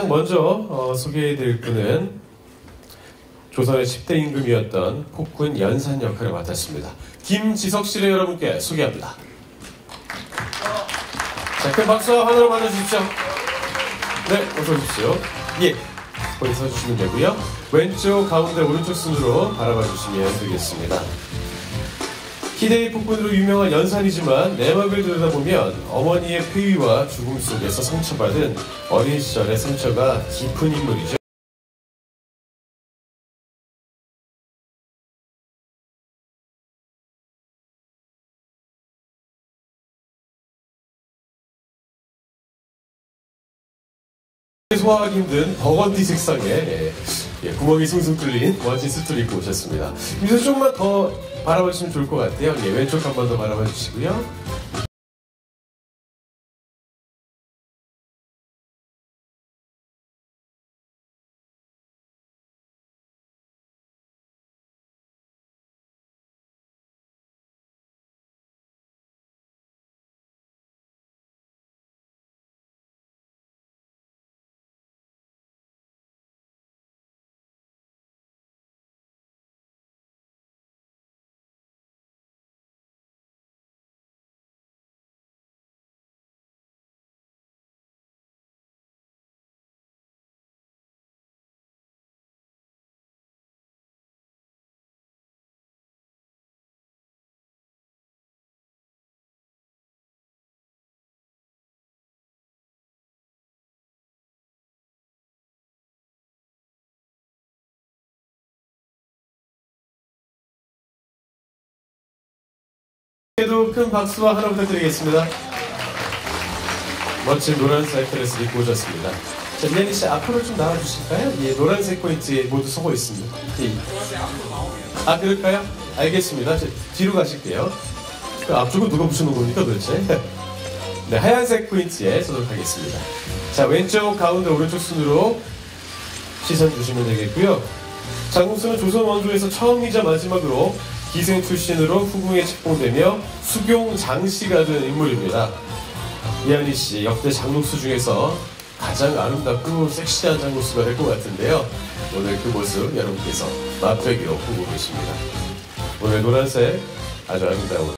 가장 먼저 소개해드릴 분은 조선의 10대 임금이었던 폭군 연산 역할을 맡았습니다. 김지석 씨를 여러분께 소개합니다. 자, 큰 박수와 환호를 맞아주십시오. 네, 어서 오십시오. 예, 거기 서주시면 되고요. 왼쪽, 가운데, 오른쪽 순으로 바라봐 주시면 되겠습니다. 희대의 폭군으로 유명한 연산이지만 내막을 들여다보면 어머니의 폐위와 죽음 속에서 상처받은 어린 시절의 상처가 깊은 인물이죠. 소화하기 힘든 버건디 색상의 구멍이 숭숭 뚫린 멋진 수트를 입고 오셨습니다. 여기서 조금만 더 바라보시면 좋을 것 같아요. 예, 왼쪽 한 번 더 바라봐 주시고요. 그래도 큰 박수와 환호 부탁드리겠습니다. 멋진 노란색 드레스를 입고 오셨습니다. 자, 미연이 씨 앞으로 좀 나와주실까요? 예, 노란색 포인트에 모두 서고 있습니다. 예. 아, 그럴까요? 알겠습니다. 뒤로 가실게요. 그 앞쪽은 누가 붙여놓은 겁니까 도대체? 네, 하얀색 포인트에 서도록 하겠습니다. 자, 왼쪽, 가운데, 오른쪽 순으로 시선 주시면 되겠고요. 장국수는 조선 원조에서 처음이자 마지막으로 기생 출신으로 후궁에 책봉되며 수경 장씨가 된 인물입니다. 이한희 씨 역대 장국수 중에서 가장 아름답고 섹시한 장국수가 될 것 같은데요. 오늘 그 모습 여러분께서 맛보기로 보고 계십니다. 오늘 노란색 아주 아름다운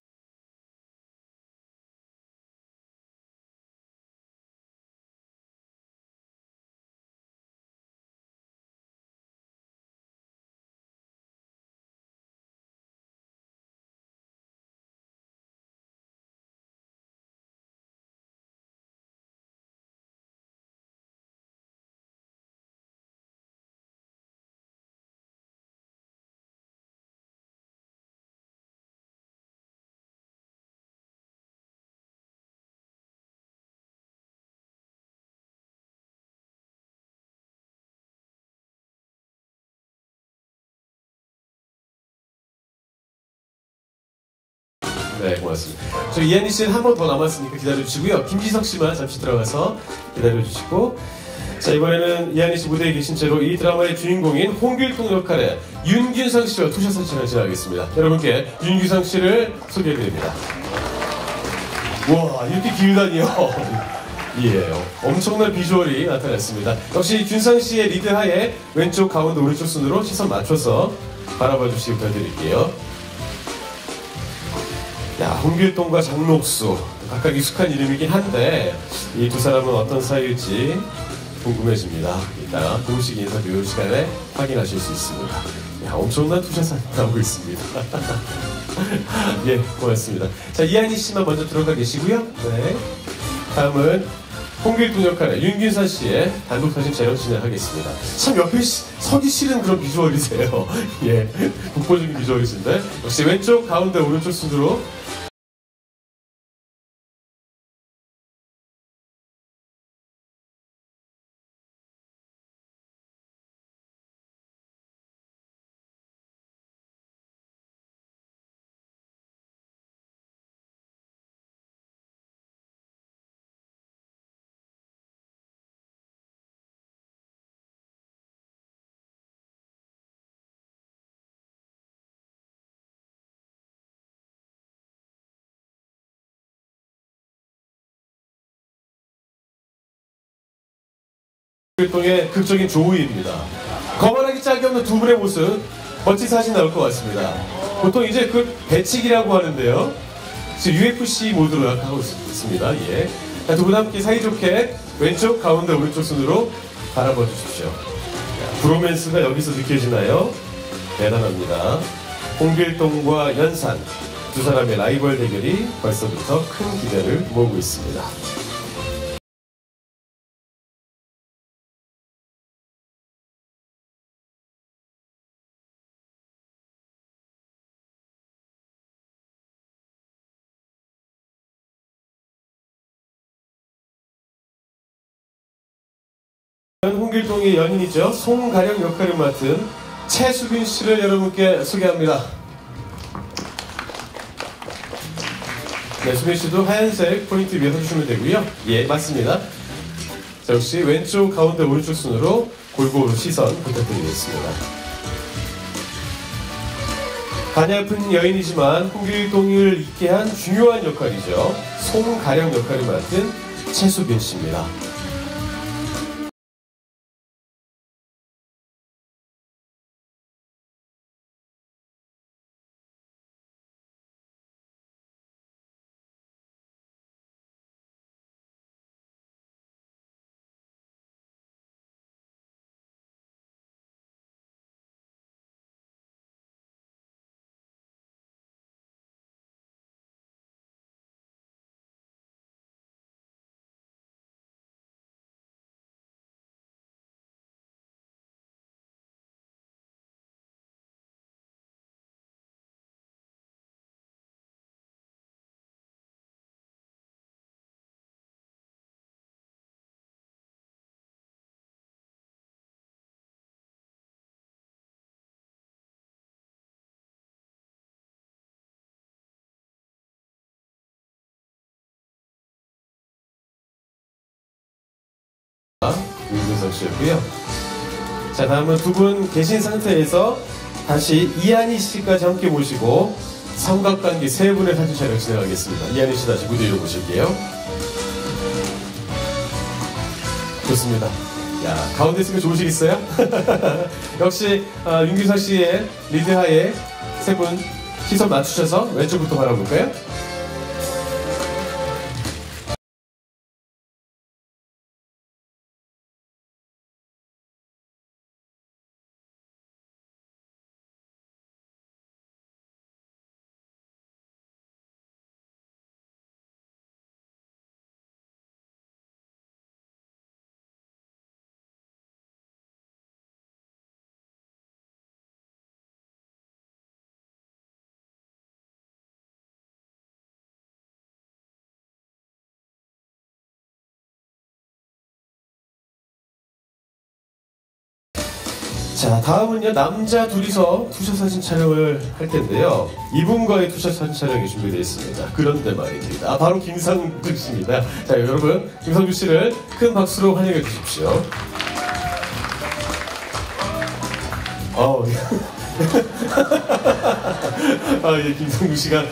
네, 고맙습니다. 저 이한희 씨는 한 번 더 남았으니까 기다려주시고요. 김지석 씨만 잠시 들어가서 기다려주시고, 자, 이번에는 이한희 씨 무대에 계신 채로 이 드라마의 주인공인 홍길동 역할의 윤균상 씨와 투샷 사진을 진행하겠습니다. 여러분께 윤균상 씨를 소개해드립니다. 와, 이렇게 길다니요. 예, 엄청난 비주얼이 나타났습니다. 역시 균상 씨의 리드하에 왼쪽, 가운데, 오른쪽 순으로 시선 맞춰서 바라봐 주시기 부탁드릴게요. 야, 홍길동과 장록수 각각 익숙한 이름이긴 한데 이 두 사람은 어떤 사이일지 궁금해집니다. 이따 공식 인터뷰 시간에 확인하실 수 있습니다. 야, 엄청난 투샷이 나오고 있습니다. 예, 고맙습니다. 자, 이한희 씨만 먼저 들어가 계시고요. 네, 다음은 홍길동 역할의 윤균산 씨의 단독 사진 촬영 진행하겠습니다. 참 옆에 서기 싫은 그런 비주얼이세요. 예, 국보적인 비주얼이신데 역시 왼쪽, 가운데, 오른쪽 순으로 홍길동의 극적인 조우입니다. 거만하기 짝이 없는 두 분의 모습 멋진 사진 나올 것 같습니다. 보통 이제 그 배치기라고 하는데요. 지금 UFC 모드로 하고 있습니다. 예. 두 분 함께 사이좋게 왼쪽, 가운데, 오른쪽 손으로 바라봐 주십시오. 브로맨스가 여기서 느껴지나요? 대단합니다. 홍길동과 연산 두 사람의 라이벌 대결이 벌써부터 큰 기대를 모으고 있습니다. 홍길동의 연인이죠. 송가령 역할을 맡은 최수빈 씨를 여러분께 소개합니다. 네, 수빈 씨도 하얀색 포인트 위에 서주시면 되고요. 예, 맞습니다. 자, 역시 왼쪽, 가운데, 오른쪽 순으로 골고루 시선 부탁드리겠습니다. 가냘픈 여인이지만 홍길동을 잊게 한 중요한 역할이죠. 송가령 역할을 맡은 최수빈 씨입니다. 윤근석 씨였고요. 자, 다음은 두 분 계신 상태에서 다시 이한희 씨까지 함께 모시고 삼각관계 세 분의 사진 촬영 진행하겠습니다. 이한희 씨 다시 무대 위로 모실게요. 좋습니다. 야, 가운데 있으면 좋으시겠어요? 역시 윤근석 씨의 리드하에 세 분 시선 맞추셔서 왼쪽부터 바라볼까요? 자, 다음은요, 남자 둘이서 투샷 사진 촬영을 할 텐데요. 이분과의 투샷 사진 촬영이 준비되어 있습니다. 그런데 말입니다. 바로 김상주 씨입니다. 자, 여러분, 김상주 씨를 큰 박수로 환영해 주십시오. 예, 김상주 씨가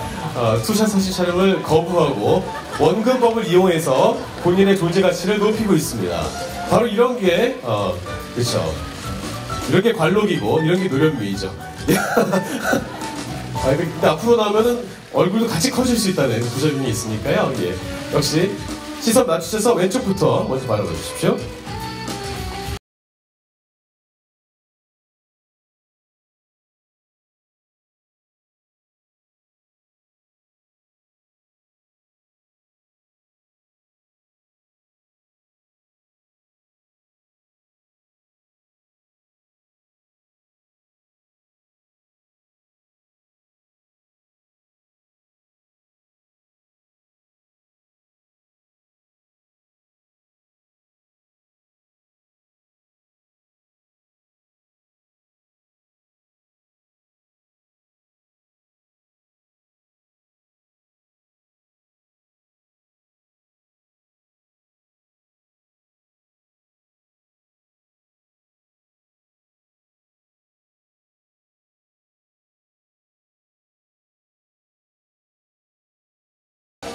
투샷 사진 촬영을 거부하고 원근법을 이용해서 본인의 존재 가치를 높이고 있습니다. 바로 이런 게, 그렇죠. 이런 게 관록이고 이런 게 노련미이죠. 근데 앞으로 나오면은 얼굴도 같이 커질 수 있다는 부작용이 있으니까요. 예. 역시 시선 맞추셔서 왼쪽부터 먼저 바라봐 주십시오.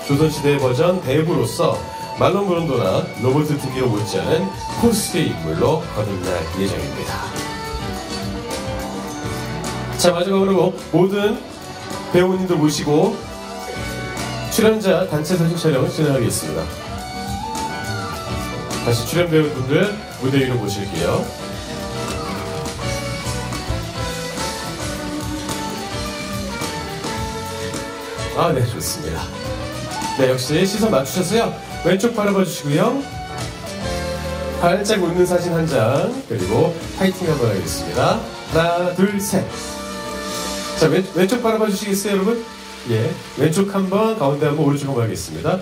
조선시대 버전 대부로서 말론 브론도나 로버트 드니로 못지않은 포스의 인물로 거듭날 예정입니다. 자, 마지막으로 모든 배우님들 모시고 출연자 단체 사진 촬영 진행하겠습니다. 다시 출연 배우분들 무대 위로 모실게요. 아, 네, 좋습니다. 네, 역시 시선 맞추셔서요. 왼쪽 바라봐 주시고요. 활짝 웃는 사진 한 장, 그리고 파이팅 한번 하겠습니다. 하나, 둘, 셋. 자, 왼쪽 바라봐 주시겠어요, 여러분? 예. 왼쪽 한 번, 가운데 한 번, 오른쪽 한 번 하겠습니다.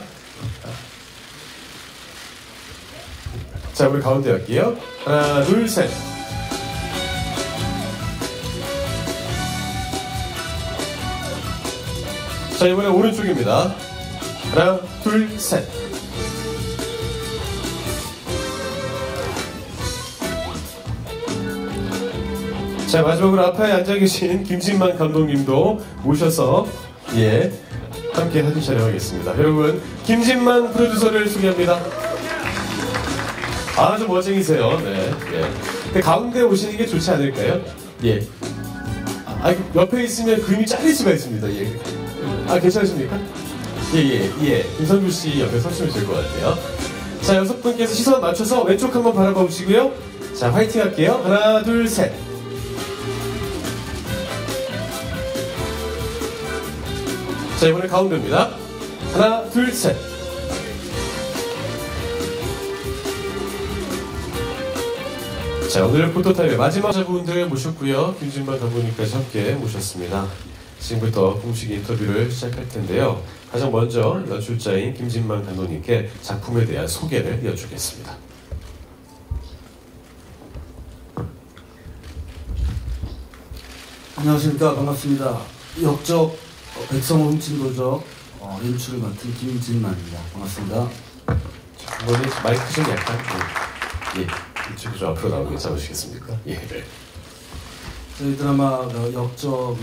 자, 우리 가운데 할게요. 하나, 둘, 셋. 자, 이번에 오른쪽입니다. 하나, 둘, 셋. 자, 마지막으로 앞에 앉아 계신 김진만 감독님도 모셔서 예, 함께 사진 촬영하겠습니다. 여러분, 김진만 프로듀서를 소개합니다. 아주 멋쟁이세요. 네, 예. 근데 가운데 오시는 게 좋지 않을까요? 예. 아, 옆에 있으면 그림이 잘릴 수가 있습니다. 예. 아, 괜찮으십니까? 예. 김선주 씨 옆에 서시면 될 것 같아요. 자, 6분께서 시선 맞춰서 왼쪽 한번 바라봐 보시고요. 자, 화이팅 할게요. 하나, 둘, 셋. 자, 이번에 가운데입니다. 하나, 둘, 셋. 자, 오늘 포토타임의 마지막 자분들 모셨고요. 김진만 감독님까지 함께 모셨습니다. 지금부터 공식 인터뷰를 시작할 텐데요. 가장 먼저 연출자인 김진만 감독님께 작품에 대한 소개를 여쭈겠습니다. 안녕하십니까. 반갑습니다. 역적 백성호 훔친도적 연출을 맡은 김진만입니다. 반갑습니다. 이번에 마이크 좀 약간 예, 이쪽으로 좀 앞으로 나오게 잡으시겠습니까? 예. 저희 드라마 역적은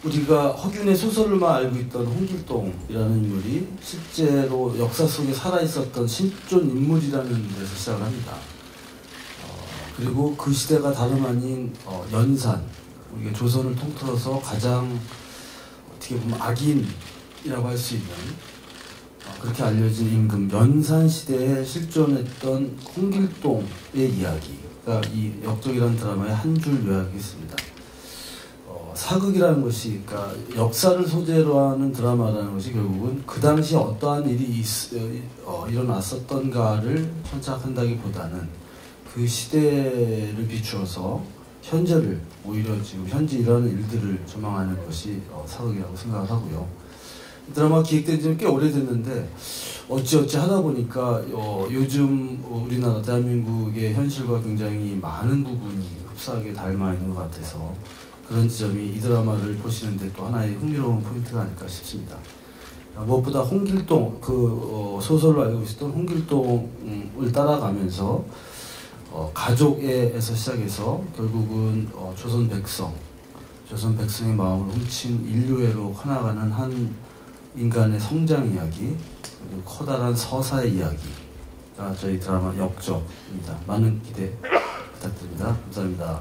우리가 허균의 소설을만 알고 있던 홍길동이라는 인물이 실제로 역사 속에 살아있었던 실존 인물이라는 데서 시작을 합니다. 그리고 그 시대가 다름 아닌 연산, 우리가 조선을 통틀어서 가장 어떻게 보면 악인이라고 할 수 있는 그렇게 알려진 임금 연산 시대에 실존했던 홍길동의 이야기가 이 역적이라는 드라마의 한 줄 요약이 있습니다. 사극이라는 것이, 그러니까 역사를 소재로 하는 드라마라는 것이 결국은 그 당시 어떠한 일이 일어났었던가를 천착한다기보다는 그 시대를 비추어서 현재를, 오히려 지금 현재 일어나는 일들을 조망하는 것이 사극이라고 생각을 하고요. 드라마 기획된 지는 꽤 오래됐는데 어찌어찌 하다 보니까 요즘 우리나라 대한민국의 현실과 굉장히 많은 부분이 흡사하게 닮아 있는 것 같아서 그런 지점이 이 드라마를 보시는데 또 하나의 흥미로운 포인트가 아닐까 싶습니다. 무엇보다 홍길동, 소설로 알고 있었던 홍길동을 따라가면서 가족에서 시작해서 결국은 조선 백성의 마음을 훔친 인류애로 커나가는 한 인간의 성장 이야기, 그리고 커다란 서사의 이야기가 저희 드라마 역적입니다. 많은 기대 부탁드립니다. 감사합니다.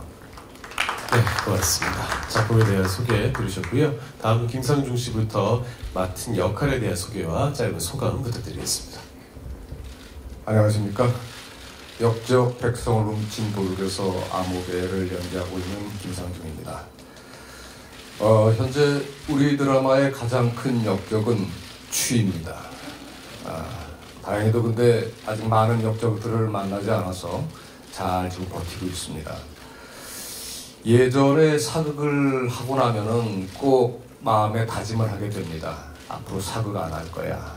네, 고맙습니다. 작품에 대한 소개 들으셨고요. 다음은 김상중 씨부터 맡은 역할에 대한 소개와 짧은 소감 부탁드리겠습니다. 안녕하십니까. 역적 백성을 훔친 도둑에서 아무개를 연기하고 있는 김상중입니다. 현재 우리 드라마의 가장 큰 역적은 취입니다. 다행히도 근데 아직 많은 역적들을 만나지 않아서 잘 지금 버티고 있습니다. 예전에 사극을 하고 나면은 꼭 마음에 다짐을 하게 됩니다. 앞으로 사극 안 할 거야.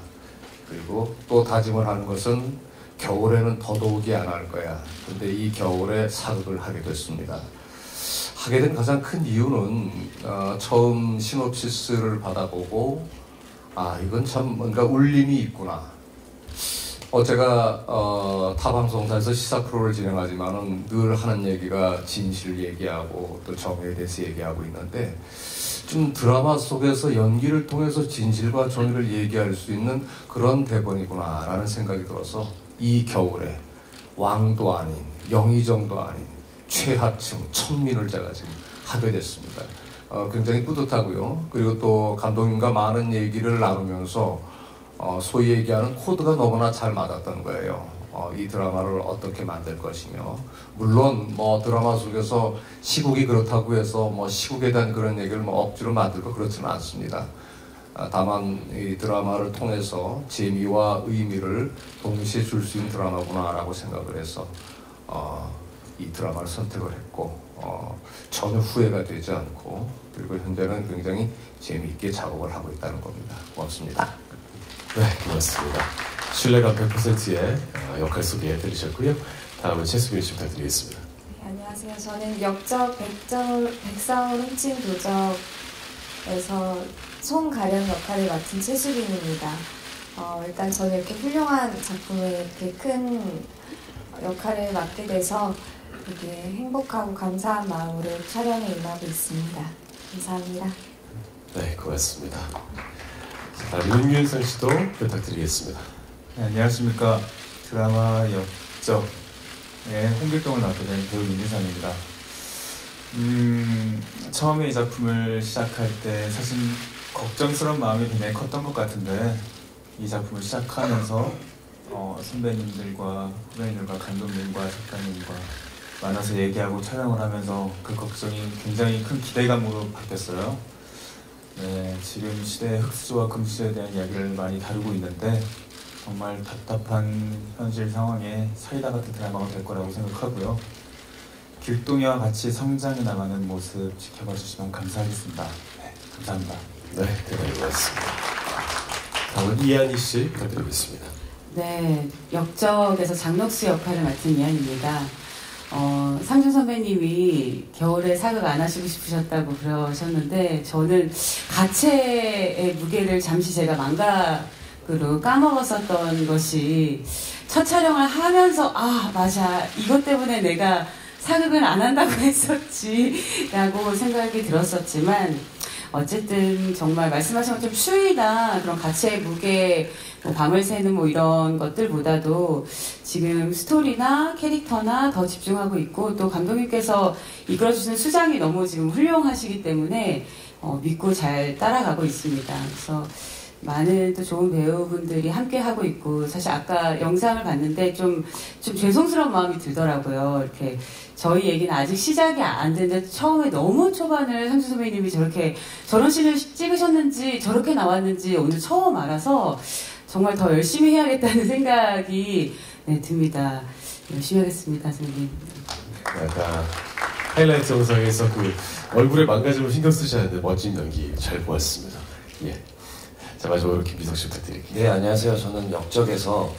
그리고 또 다짐을 하는 것은 겨울에는 더더욱이 안 할 거야. 근데 이 겨울에 사극을 하게 됐습니다. 하게 된 가장 큰 이유는 처음 시놉시스를 받아보고 이건 참 뭔가 울림이 있구나. 제가 타 방송사에서 시사 프로를 진행하지만은 늘 하는 얘기가 진실 얘기하고 또 정의에 대해서 얘기하고 있는데, 좀 드라마 속에서 연기를 통해서 진실과 정의를 얘기할 수 있는 그런 대본이구나라는 생각이 들어서 이 겨울에 왕도 아닌 영의정도 아닌 최하층 천민을 제가 지금 하게 됐습니다. 굉장히 뿌듯하고요. 그리고 또 감독님과 많은 얘기를 나누면서 소위 얘기하는 코드가 너무나 잘 맞았던 거예요. 이 드라마를 어떻게 만들 것이며, 물론 뭐 드라마 속에서 시국이 그렇다고 해서 뭐 시국에 대한 그런 얘기를 뭐 억지로 만들고 그렇지는 않습니다. 다만 이 드라마를 통해서 재미와 의미를 동시에 줄 수 있는 드라마구나라고 생각을 해서 이 드라마를 선택을 했고, 전혀 후회가 되지 않고, 그리고 현재는 굉장히 재미있게 작업을 하고 있다는 겁니다. 고맙습니다. 네, 고맙습니다. 신뢰감 100%의 역할 소개 들으셨고요. 다음은 최수빈 씨 부탁드리겠습니다. 네, 안녕하세요. 저는 역적 백사울 훔친 도적에서 송가령 역할을 맡은 최수빈입니다. 일단 저는 이렇게 훌륭한 작품에 이렇게 큰 역할을 맡게 돼서 되게 행복하고 감사한 마음으로 촬영에 임하고 있습니다. 감사합니다. 네, 고맙습니다. 윤윤선 씨도 부탁드리겠습니다. 네, 안녕하십니까. 드라마 역적의 홍길동을 맡게 된 배우 윤유선입니다. 처음에 이 작품을 시작할 때 사실 걱정스러운 마음이 굉장히 컸던 것 같은데, 이 작품을 시작하면서 선배님들과 후배님들과 감독님과 작가님과 만나서 얘기하고 촬영을 하면서 그 걱정이 굉장히 큰 기대감으로 바뀌었어요. 네, 지금 시대의 흑수와 금수에 대한 이야기를 많이 다루고 있는데, 정말 답답한 현실 상황에 사이다 같은 드라마가 될 거라고 생각하고요. 길동이와 같이 성장해 나가는 모습 지켜봐 주시면 감사하겠습니다. 네, 감사합니다. 네, 대단히 고맙습니다. 다음은 이한희 씨 부탁드리겠습니다. 네, 역적에서 장녹수 역할을 맡은 이한입니다. 상준 선배님이 겨울에 사극 안 하시고 싶으셨다고 그러셨는데, 저는 가채의 무게를 잠시 제가 망각으로 까먹었었던 것이, 첫 촬영을 하면서 맞아, 이것 때문에 내가 사극을 안 한다고 했었지 라고 생각이 들었었지만, 어쨌든 정말 말씀하신 것처럼 추위나 그런 가치의 무게, 밤을 새는 이런 것들보다도 지금 스토리나 캐릭터나 더 집중하고 있고, 또 감독님께서 이끌어주시는 수장이 너무 지금 훌륭하시기 때문에 믿고 잘 따라가고 있습니다. 그래서 많은 또 좋은 배우분들이 함께 하고 있고, 사실 아까 영상을 봤는데 좀 죄송스러운 마음이 들더라고요. 이렇게 저희 얘기는 아직 시작이 안 됐는데 처음에 너무 초반을 상준 선배님이 저런 씬을 찍으셨는지 저렇게 나왔는지 오늘 처음 알아서 정말 더 열심히 해야겠다는 생각이 듭니다. 열심히 하겠습니다, 선생님. 아까 하이라이트 영상에서 그 얼굴에 망가짐을 신경 쓰지 않는 멋진 연기 잘 보았습니다. 예. 자, 마지막으로 김비석 씨 부탁드릴게요. 네, 안녕하세요. 저는 역적에서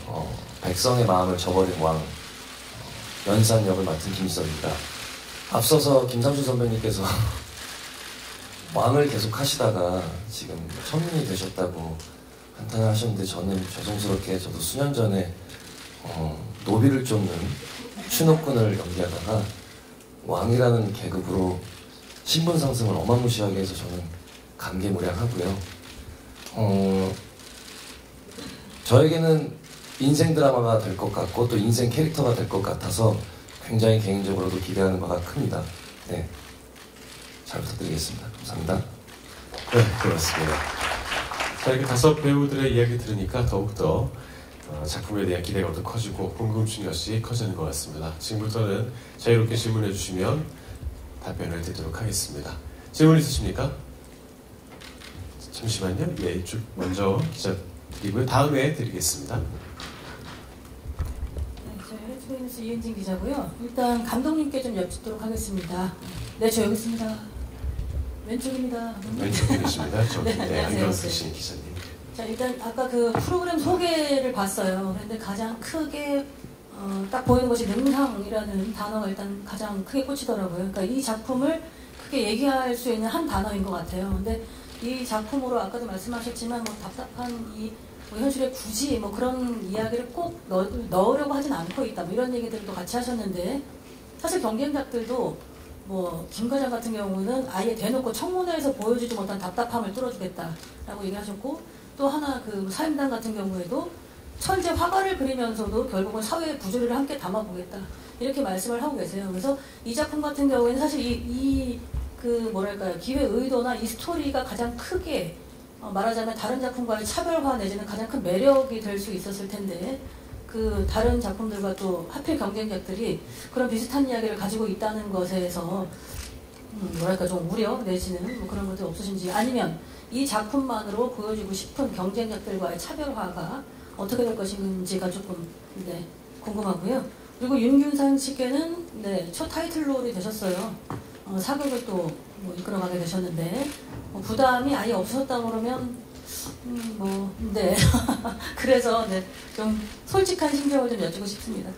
백성의 마음을 저버린 왕 연산 역을 맡은 김비석입니다. 앞서서 김상준 선배님께서 왕을 계속 하시다가 지금 천민이 되셨다고 한탄을 하셨는데, 저는 죄송스럽게 저도 수년 전에 노비를 쫓는 추노꾼을 연기하다가 왕이라는 계급으로 신분 상승을 어마무시하게 해서 저는 감개무량하고요. 저에게는 인생 드라마가 될 것 같고 또 인생 캐릭터가 될 것 같아서 굉장히 개인적으로도 기대하는 바가 큽니다. 네, 잘 부탁드리겠습니다. 감사합니다. 네, 고맙습니다. 자, 이렇게 5 배우들의 이야기 들으니까 더욱더 작품에 대한 기대감도 커지고 궁금증 역시 커지는 것 같습니다. 지금부터는 자유롭게 질문해 주시면 답변을 드리도록 하겠습니다. 질문 있으십니까? 잠시만요. 예, 이쪽 먼저 기자 드리고요. 다음에 드리겠습니다. 네, 저희 헬스페이스 이은진 기자고요. 일단 감독님께 좀 여쭙도록 하겠습니다. 네, 저 여기 있습니다. 왼쪽입니다. 왼쪽에 계십니다. 저기 네, 안경 쓰신 기자님. 자, 일단 아까 그 프로그램 소개를 봤어요. 그런데 가장 크게 딱 보이는 것이 능상이라는 단어가 일단 가장 크게 꽂히더라고요. 그러니까 이 작품을 크게 얘기할 수 있는 한 단어인 것 같아요. 근데 이 작품으로 아까도 말씀하셨지만 답답한 이 뭐 현실에 굳이 뭐 그런 이야기를 꼭 넣으려고 하진 않고 있다. 뭐 이런 얘기들도 같이 하셨는데 사실 경쟁작들도 뭐 김 과장 같은 경우는 아예 대놓고 청문회에서 보여주지 못한 답답함을 뚫어주겠다라고 얘기하셨고 또 하나 그 사임당 같은 경우에도 천재 화가를 그리면서도 결국은 사회의 부조리를 함께 담아보겠다 이렇게 말씀을 하고 계세요. 그래서 이 작품 같은 경우에는 사실 그 뭐랄까요 기획 의도나 이 스토리가 가장 크게 말하자면 다른 작품과의 차별화 내지는 가장 큰 매력이 될 수 있었을 텐데 그 다른 작품들과 또 하필 경쟁작들이 그런 비슷한 이야기를 가지고 있다는 것에서 뭐랄까 좀 우려 내지는 뭐 그런 것들 없으신지 아니면 이 작품만으로 보여주고 싶은 경쟁작들과의 차별화가 어떻게 될 것인지가 조금 네, 궁금하고요. 그리고 윤균상 씨께는 네, 첫 타이틀롤이 되셨어요. 사극을 또 뭐 이끌어가게 되셨는데 부담이 아예 없으셨다고 그러면 네 그래서 네, 좀 솔직한 심정을 좀 여쭈고 싶습니다.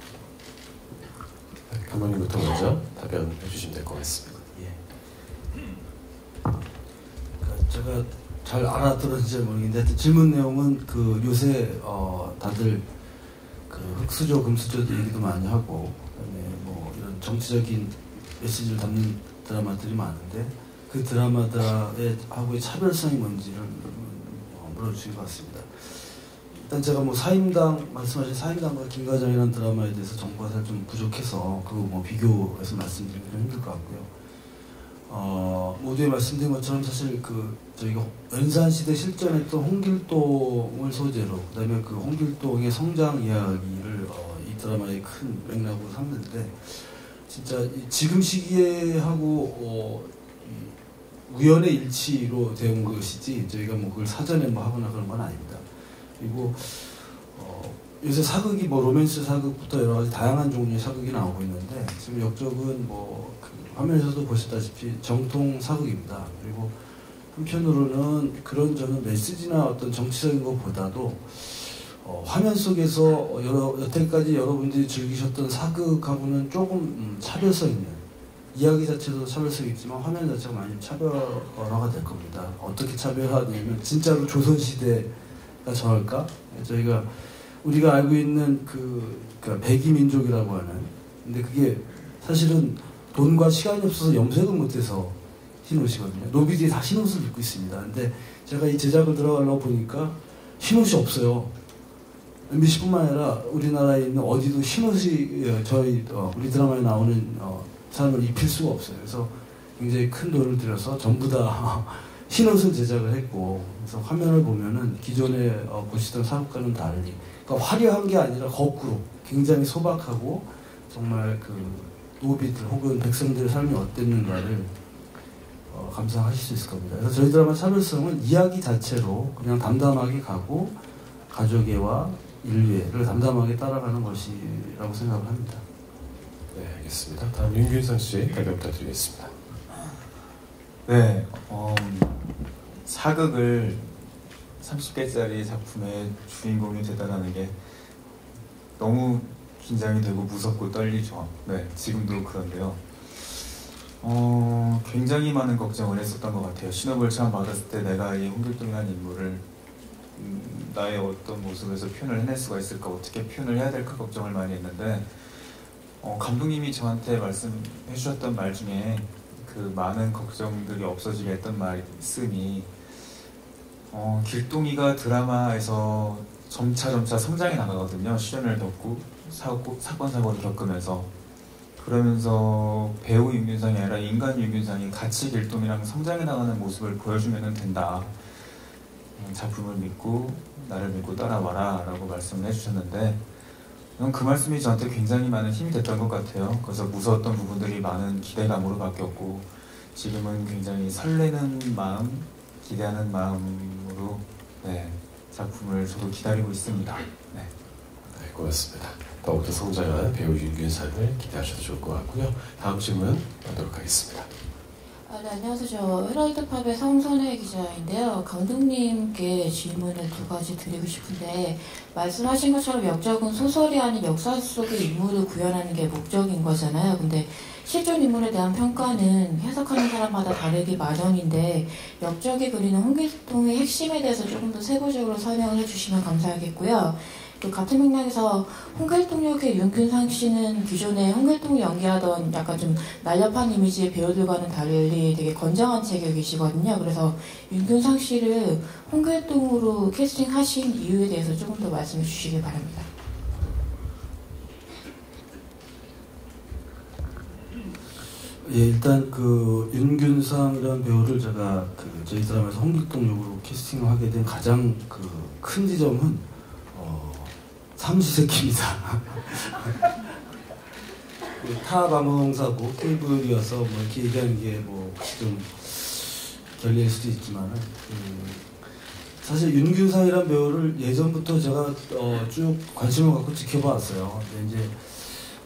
감독님부터 먼저 답변해 주시면 될 것 같습니다. 그러니까 제가 잘 알아들었는지 모르겠는데 하여튼 질문 내용은 그 요새 다들 그 흑수저 금수저 얘기도 많이 하고 그다음에 뭐 이런 정치적인 메시지를 담는 드라마들이 많은데 그 드라마들의 하고의 차별성이 뭔지를 물어주신 것 같습니다. 일단 제가 뭐 사임당 말씀하신 사임당과 김과장이라는 드라마에 대해서 정보가 사실 좀 부족해서 그거 뭐 비교해서 말씀드리기는 힘들 것 같고요. 모두에 말씀드린 것처럼 사실 그 저희가 연산시대 실전했던 홍길동을 소재로 그다음에 그 홍길동의 성장 이야기를 이 드라마의 큰 맥락으로 삼는데 진짜 지금 시기에 하고 우연의 일치로 되온 것이지 저희가 뭐 그걸 사전에 뭐 하거나 그런 건 아닙니다. 그리고 요새 사극이 뭐 로맨스 사극부터 여러 가지 다양한 종류의 사극이 나오고 있는데 지금 역적은 뭐 그 화면에서도 보셨다시피 정통 사극입니다. 그리고 한편으로는 그런 저는 메시지나 어떤 정치적인 것보다도 화면 속에서 여태까지 여러분들이 즐기셨던 사극하고는 조금 차별성 있는 이야기 자체도 차별성이 있지만 화면 자체가 많이 차별화가 될 겁니다. 어떻게 차별화되냐면 진짜로 조선시대가 저럴까? 저희가 우리가 알고 있는 그러니까 백이민족이라고 하는 근데 그게 사실은 돈과 시간이 없어서 염색을 못해서 흰옷이거든요. 노비들이 다 흰옷을 입고 있습니다. 근데 제가 이 제작을 들어가려고 보니까 흰옷이 없어요. MBC뿐만 아니라 우리나라에 있는 어디도 흰옷이 저희 우리 드라마에 나오는 사람을 입힐 수가 없어요. 그래서 굉장히 큰 돈을 들여서 전부 다 흰옷을 제작을 했고 그래서 화면을 보면은 기존에 보시던 사극과는 달리 그러니까 화려한 게 아니라 거꾸로 굉장히 소박하고 정말 그 노비들 혹은 백성들의 삶이 어땠는가를 감상하실 수 있을 겁니다. 그래서 저희 드라마 차별성은 이야기 자체로 그냥 담담하게 가고 가족애와 인류애를 담담하게 따라가는 것이라고 생각을 합니다. 네, 알겠습니다. 다음 윤균상 씨 답변 부탁드리겠습니다. 네, 사극을 30개짜리 작품의 주인공이 되다라는 게 너무 긴장이 되고 무섭고 떨리죠. 네, 지금도 그런데요. 굉장히 많은 걱정을 했었던 것 같아요. 신업을 처음 받았을 때 내가 이 홍길동이라는 인물을 나의 어떤 모습에서 표현을 해낼 수가 있을까, 어떻게 표현을 해야 될까 걱정을 많이 했는데 감독님이 저한테 말씀해 주셨던 말 중에 그 많은 걱정들이 없어지게 했던 말씀이 길동이가 드라마에서 점차 성장해 나가거든요. 시련을 겪고 사건 사고를 겪으면서 그러면서 배우 윤균상이 아니라 인간 윤균상이 같이 길동이랑 성장해 나가는 모습을 보여주면 된다. 작품을 믿고 나를 믿고 따라와라 라고 말씀을 해주셨는데 그 말씀이 저한테 굉장히 많은 힘이 됐던 것 같아요. 그래서 무서웠던 부분들이 많은 기대감으로 바뀌었고 지금은 굉장히 설레는 마음, 기대하는 마음으로 네, 작품을 저도 기다리고 있습니다. 네. 네, 고맙습니다. 더욱더 성장한 배우 윤균상을 기대하셔도 좋을 것 같고요. 다음 질문 받도록 하겠습니다. 네, 안녕하세요. 저 헤라이트팝의 성선혜 기자인데요. 감독님께 질문을 두 가지 드리고 싶은데, 말씀하신 것처럼 역적은 소설이 아닌 역사 속의 인물을 구현하는 게 목적인 거잖아요. 근데 실존 인물에 대한 평가는 해석하는 사람마다 다르기 마련인데, 역적이 그리는 홍길동의 핵심에 대해서 조금 더 세부적으로 설명을 해주시면 감사하겠고요. 그 같은 맥락에서 홍길동 역의 윤균상 씨는 기존에 홍길동을 연기하던 약간 좀 날렵한 이미지의 배우들과는 달리 되게 건장한 체격이시거든요. 그래서 윤균상 씨를 홍길동으로 캐스팅하신 이유에 대해서 조금 더 말씀해 주시기 바랍니다. 예, 일단 그 윤균상이라는 배우를 제가 저희 드라마에서 홍길동 역으로 캐스팅을 하게 된 가장 큰 지점은 삼시세끼입니다. 타 방송사고 케이블이어서 뭐 이렇게 얘기하는 게 뭐 좀 결례일 수도 있지만 사실 윤균상이라는 배우를 예전부터 제가 쭉 관심을 갖고 지켜봤어요. 근데 이제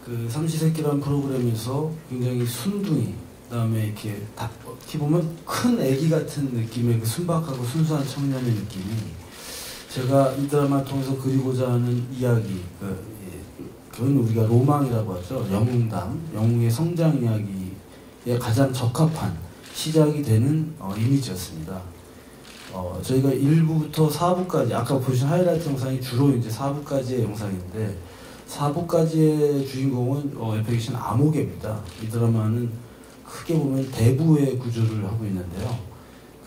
그 삼시세끼라는 프로그램에서 굉장히 순둥이, 그다음에 이렇게 어떻게 보면 큰 애기 같은 느낌의 그 순박하고 순수한 청년의 느낌이 제가 이 드라마를 통해서 그리고자 하는 이야기, 그건 우리가 로망이라고 하죠. 영웅의 성장 이야기에 가장 적합한 시작이 되는 이미지였습니다. 저희가 1부부터 4부까지, 아까 보신 하이라이트 영상이 주로 이제 4부까지의 영상인데, 4부까지의 주인공은 에펙이신 암호계입니다. 이 드라마는 크게 보면 대부의 구조를 하고 있는데요.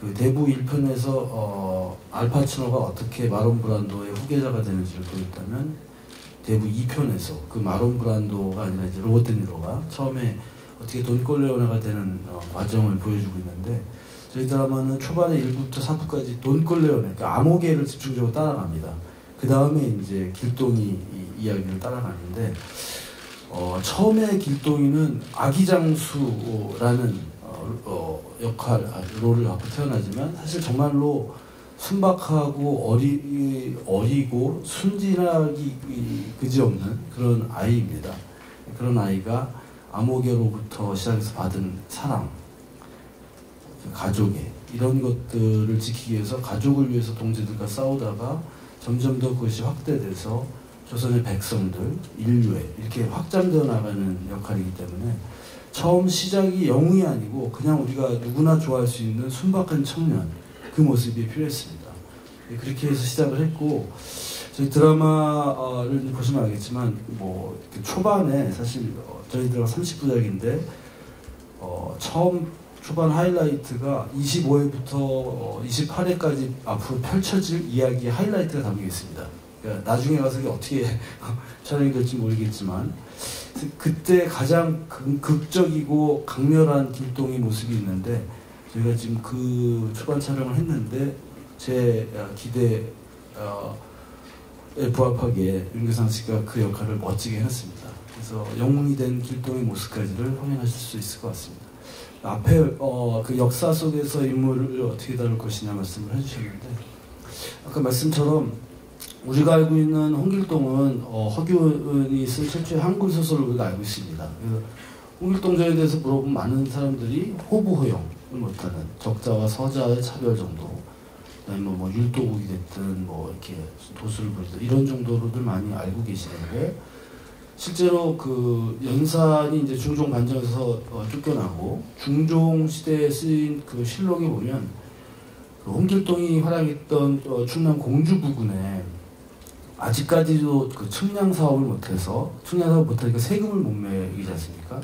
그 대부 1편에서 알파치노가 어떻게 마론 브란도의 후계자가 되는지를 보였다면, 대부 2편에서 그 마론 브란도가 아니라 이제 로버트 드니로가 처음에 어떻게 돈 꼴레오네가 되는 과정을 보여주고 있는데, 저희 드라마는 초반에 1부부터 4부까지 돈 꼴레오네, 그러니까 암호계를 집중적으로 따라갑니다. 그 다음에 이제 길동이 이야기를 따라가는데, 처음에 길동이는 아기장수라는 롤을 갖고 태어나지만 사실 정말로 순박하고 어리고 순진하기 그지없는 그런 아이입니다. 그런 아이가 암호계로부터 시작해서 받은 사랑, 가족의 이런 것들을 지키기 위해서 가족을 위해서 동지들과 싸우다가 점점 더 그것이 확대돼서 조선의 백성들, 인류에 이렇게 확장되어 나가는 역할이기 때문에 처음 시작이 영웅이 아니고 그냥 우리가 누구나 좋아할 수 있는 순박한 청년, 그 모습이 필요했습니다. 그렇게 해서 시작을 했고, 저희 드라마를 보시면 알겠지만 뭐 초반에 사실 저희 드라마 30부작인데 처음 초반 하이라이트가 25회부터 28회까지 앞으로 펼쳐질 이야기의 하이라이트가 담겨 있습니다. 그러니까 나중에 가서 이게 어떻게 촬영이 될지 모르겠지만 그때 가장 극적이고 강렬한 길동의 모습이 있는데, 저희가 지금 그 초반 촬영을 했는데 제 기대에 부합하게 윤규상 씨가 그 역할을 멋지게 해놨습니다. 그래서 영웅이 된 길동의 모습까지를 확인하실 수 있을 것 같습니다. 앞에 그 역사 속에서 인물을 어떻게 다룰 것이냐 말씀을 해주셨는데, 아까 말씀처럼 우리가 알고 있는 홍길동은 허균이 쓴 최초의 한글 소설을 우리가 알고 있습니다. 홍길동전에 대해서 물어보면 많은 사람들이 호부호영을 못하는 적자와 서자의 차별 정도, 그다음에 뭐 율도국이 됐든 뭐 이렇게 도수를 부리든 이런 정도로들 많이 알고 계시는데, 실제로 그 연산이 이제 중종 반정에서 쫓겨나고 중종 시대에 쓰인 그 실록에 보면 그 홍길동이 활약했던 충남 공주 부근에 아직까지도 그 측량 사업을 못해서, 측량 사업을 못하니까 세금을 못 매기지 않습니까?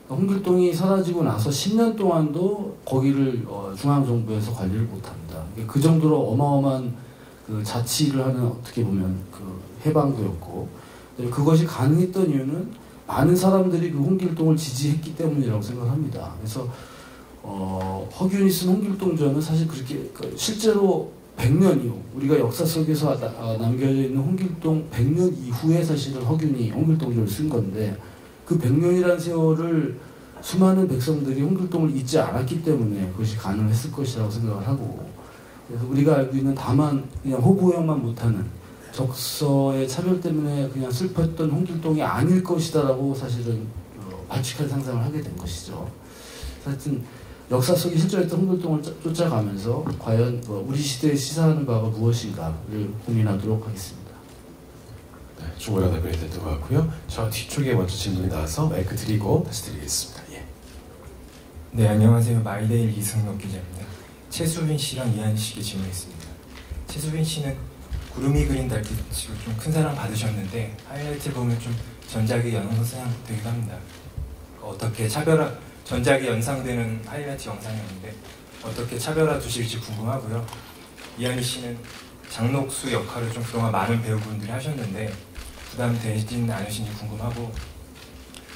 홍길동이 사라지고 나서 10년 동안도 거기를 중앙정부에서 관리를 못합니다. 그 정도로 어마어마한 그 자치를 하는, 어떻게 보면 그 해방도였고, 그것이 가능했던 이유는 많은 사람들이 그 홍길동을 지지했기 때문이라고 생각합니다. 그래서 허균이 쓴 홍길동전은 사실 그렇게 실제로 100년 이후, 우리가 역사 속에서 남겨져 있는 홍길동 100년 이후에 사실은 허균이 홍길동전을 쓴 건데, 그 100년이라는 세월을 수많은 백성들이 홍길동을 잊지 않았기 때문에 그것이 가능했을 것이라고 생각을 하고, 그래서 우리가 알고 있는 다만 그냥 호부호영만 못하는 적서의 차별 때문에 그냥 슬펐던 홍길동이 아닐 것이다라고 사실은 발칙한 상상을 하게 된 것이죠. 하여튼 역사 속에 실존했던 홍길동을 쫓아가면서 과연 우리 시대에 시사하는 바가 무엇인가를 고민하도록 하겠습니다. 네, 충분한 답변이 됐던 것 같고요. 저 뒤쪽에 먼저 질문이 나와서 마이크 드리고 다시 드리겠습니다. 예. 네, 안녕하세요. 마이데일 이승록 기자입니다. 최수빈 씨랑 이한희 씨께 질문했습니다. 최수빈 씨는 구름이 그린 달빛으로 좀 큰 사랑 받으셨는데 하이라이트 보면 좀 전작의 연상되기도 합니다. 어떻게 전작이 연상되는 하이라이트 영상이었는데 어떻게 차별화 두실지 궁금하고요. 이한희 씨는 장녹수 역할을 좀 그동안 많은 배우분들이 하셨는데 부담되진 않으신지 궁금하고,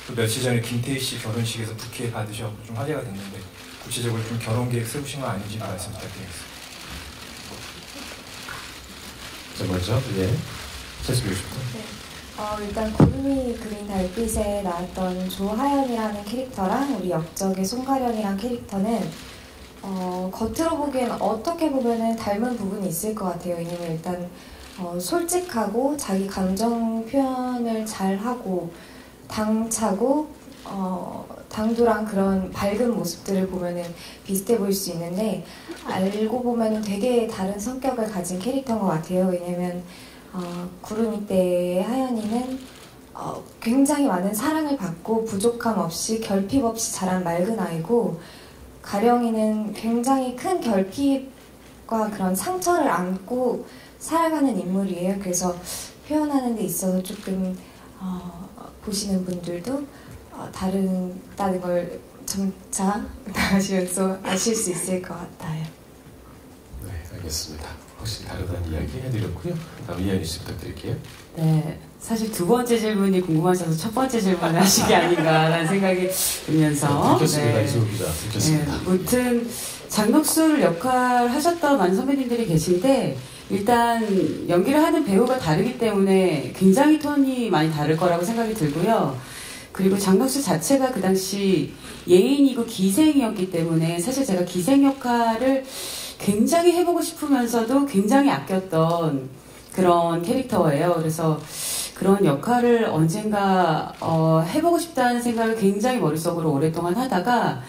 또 며칠 전에 김태희 씨 결혼식에서 부케 받으셔서 좀 화제가 됐는데 구체적으로 좀 결혼 계획 세우신 건 아닌지 말씀 부탁드리겠습니다. 자, 먼저 최수빈 씨부터. 네. 일단 구름이 그린 달빛에 나왔던 조하연이라는 캐릭터랑 우리 역적의 송가령이란 캐릭터는 겉으로 보기엔 어떻게 보면은 닮은 부분이 있을 것 같아요. 왜냐면 일단 솔직하고 자기 감정 표현을 잘하고 당차고 당돌한 그런 밝은 모습들을 보면은 비슷해 보일 수 있는데, 알고 보면은 되게 다른 성격을 가진 캐릭터인 것 같아요. 왜냐면 구름이 때의 하연이는 굉장히 많은 사랑을 받고 부족함 없이 결핍 없이 자란 맑은 아이고, 가령이는 굉장히 큰 결핍과 그런 상처를 안고 살아가는 인물이에요. 그래서 표현하는 데 있어서 조금 보시는 분들도 다르다는 걸 점차 나가시면서 아실 수 있을 것 같아요. 네, 알겠습니다. 혹시 다르다는 이야기 해드렸고요. 다음 이한희 씨 부탁드릴게요. 네, 사실 두 번째 질문이 궁금하셔서 첫 번째 질문을 하신 게 아닌가라는 생각이 들면서. 듣겠습니다. 이승록 기자 듣겠습니다. 네, 무튼 장녹수 역할 하셨던 많은 선배님들이 계신데, 일단 연기를 하는 배우가 다르기 때문에 굉장히 톤이 많이 다를 거라고 생각이 들고요. 그리고 장녹수 자체가 그 당시 예인이고 기생이었기 때문에 사실 제가 기생 역할을 굉장히 해보고 싶으면서도 굉장히 아꼈던 그런 캐릭터예요. 그래서 그런 역할을 언젠가 해보고 싶다는 생각을 굉장히 머릿속으로 오랫동안 하다가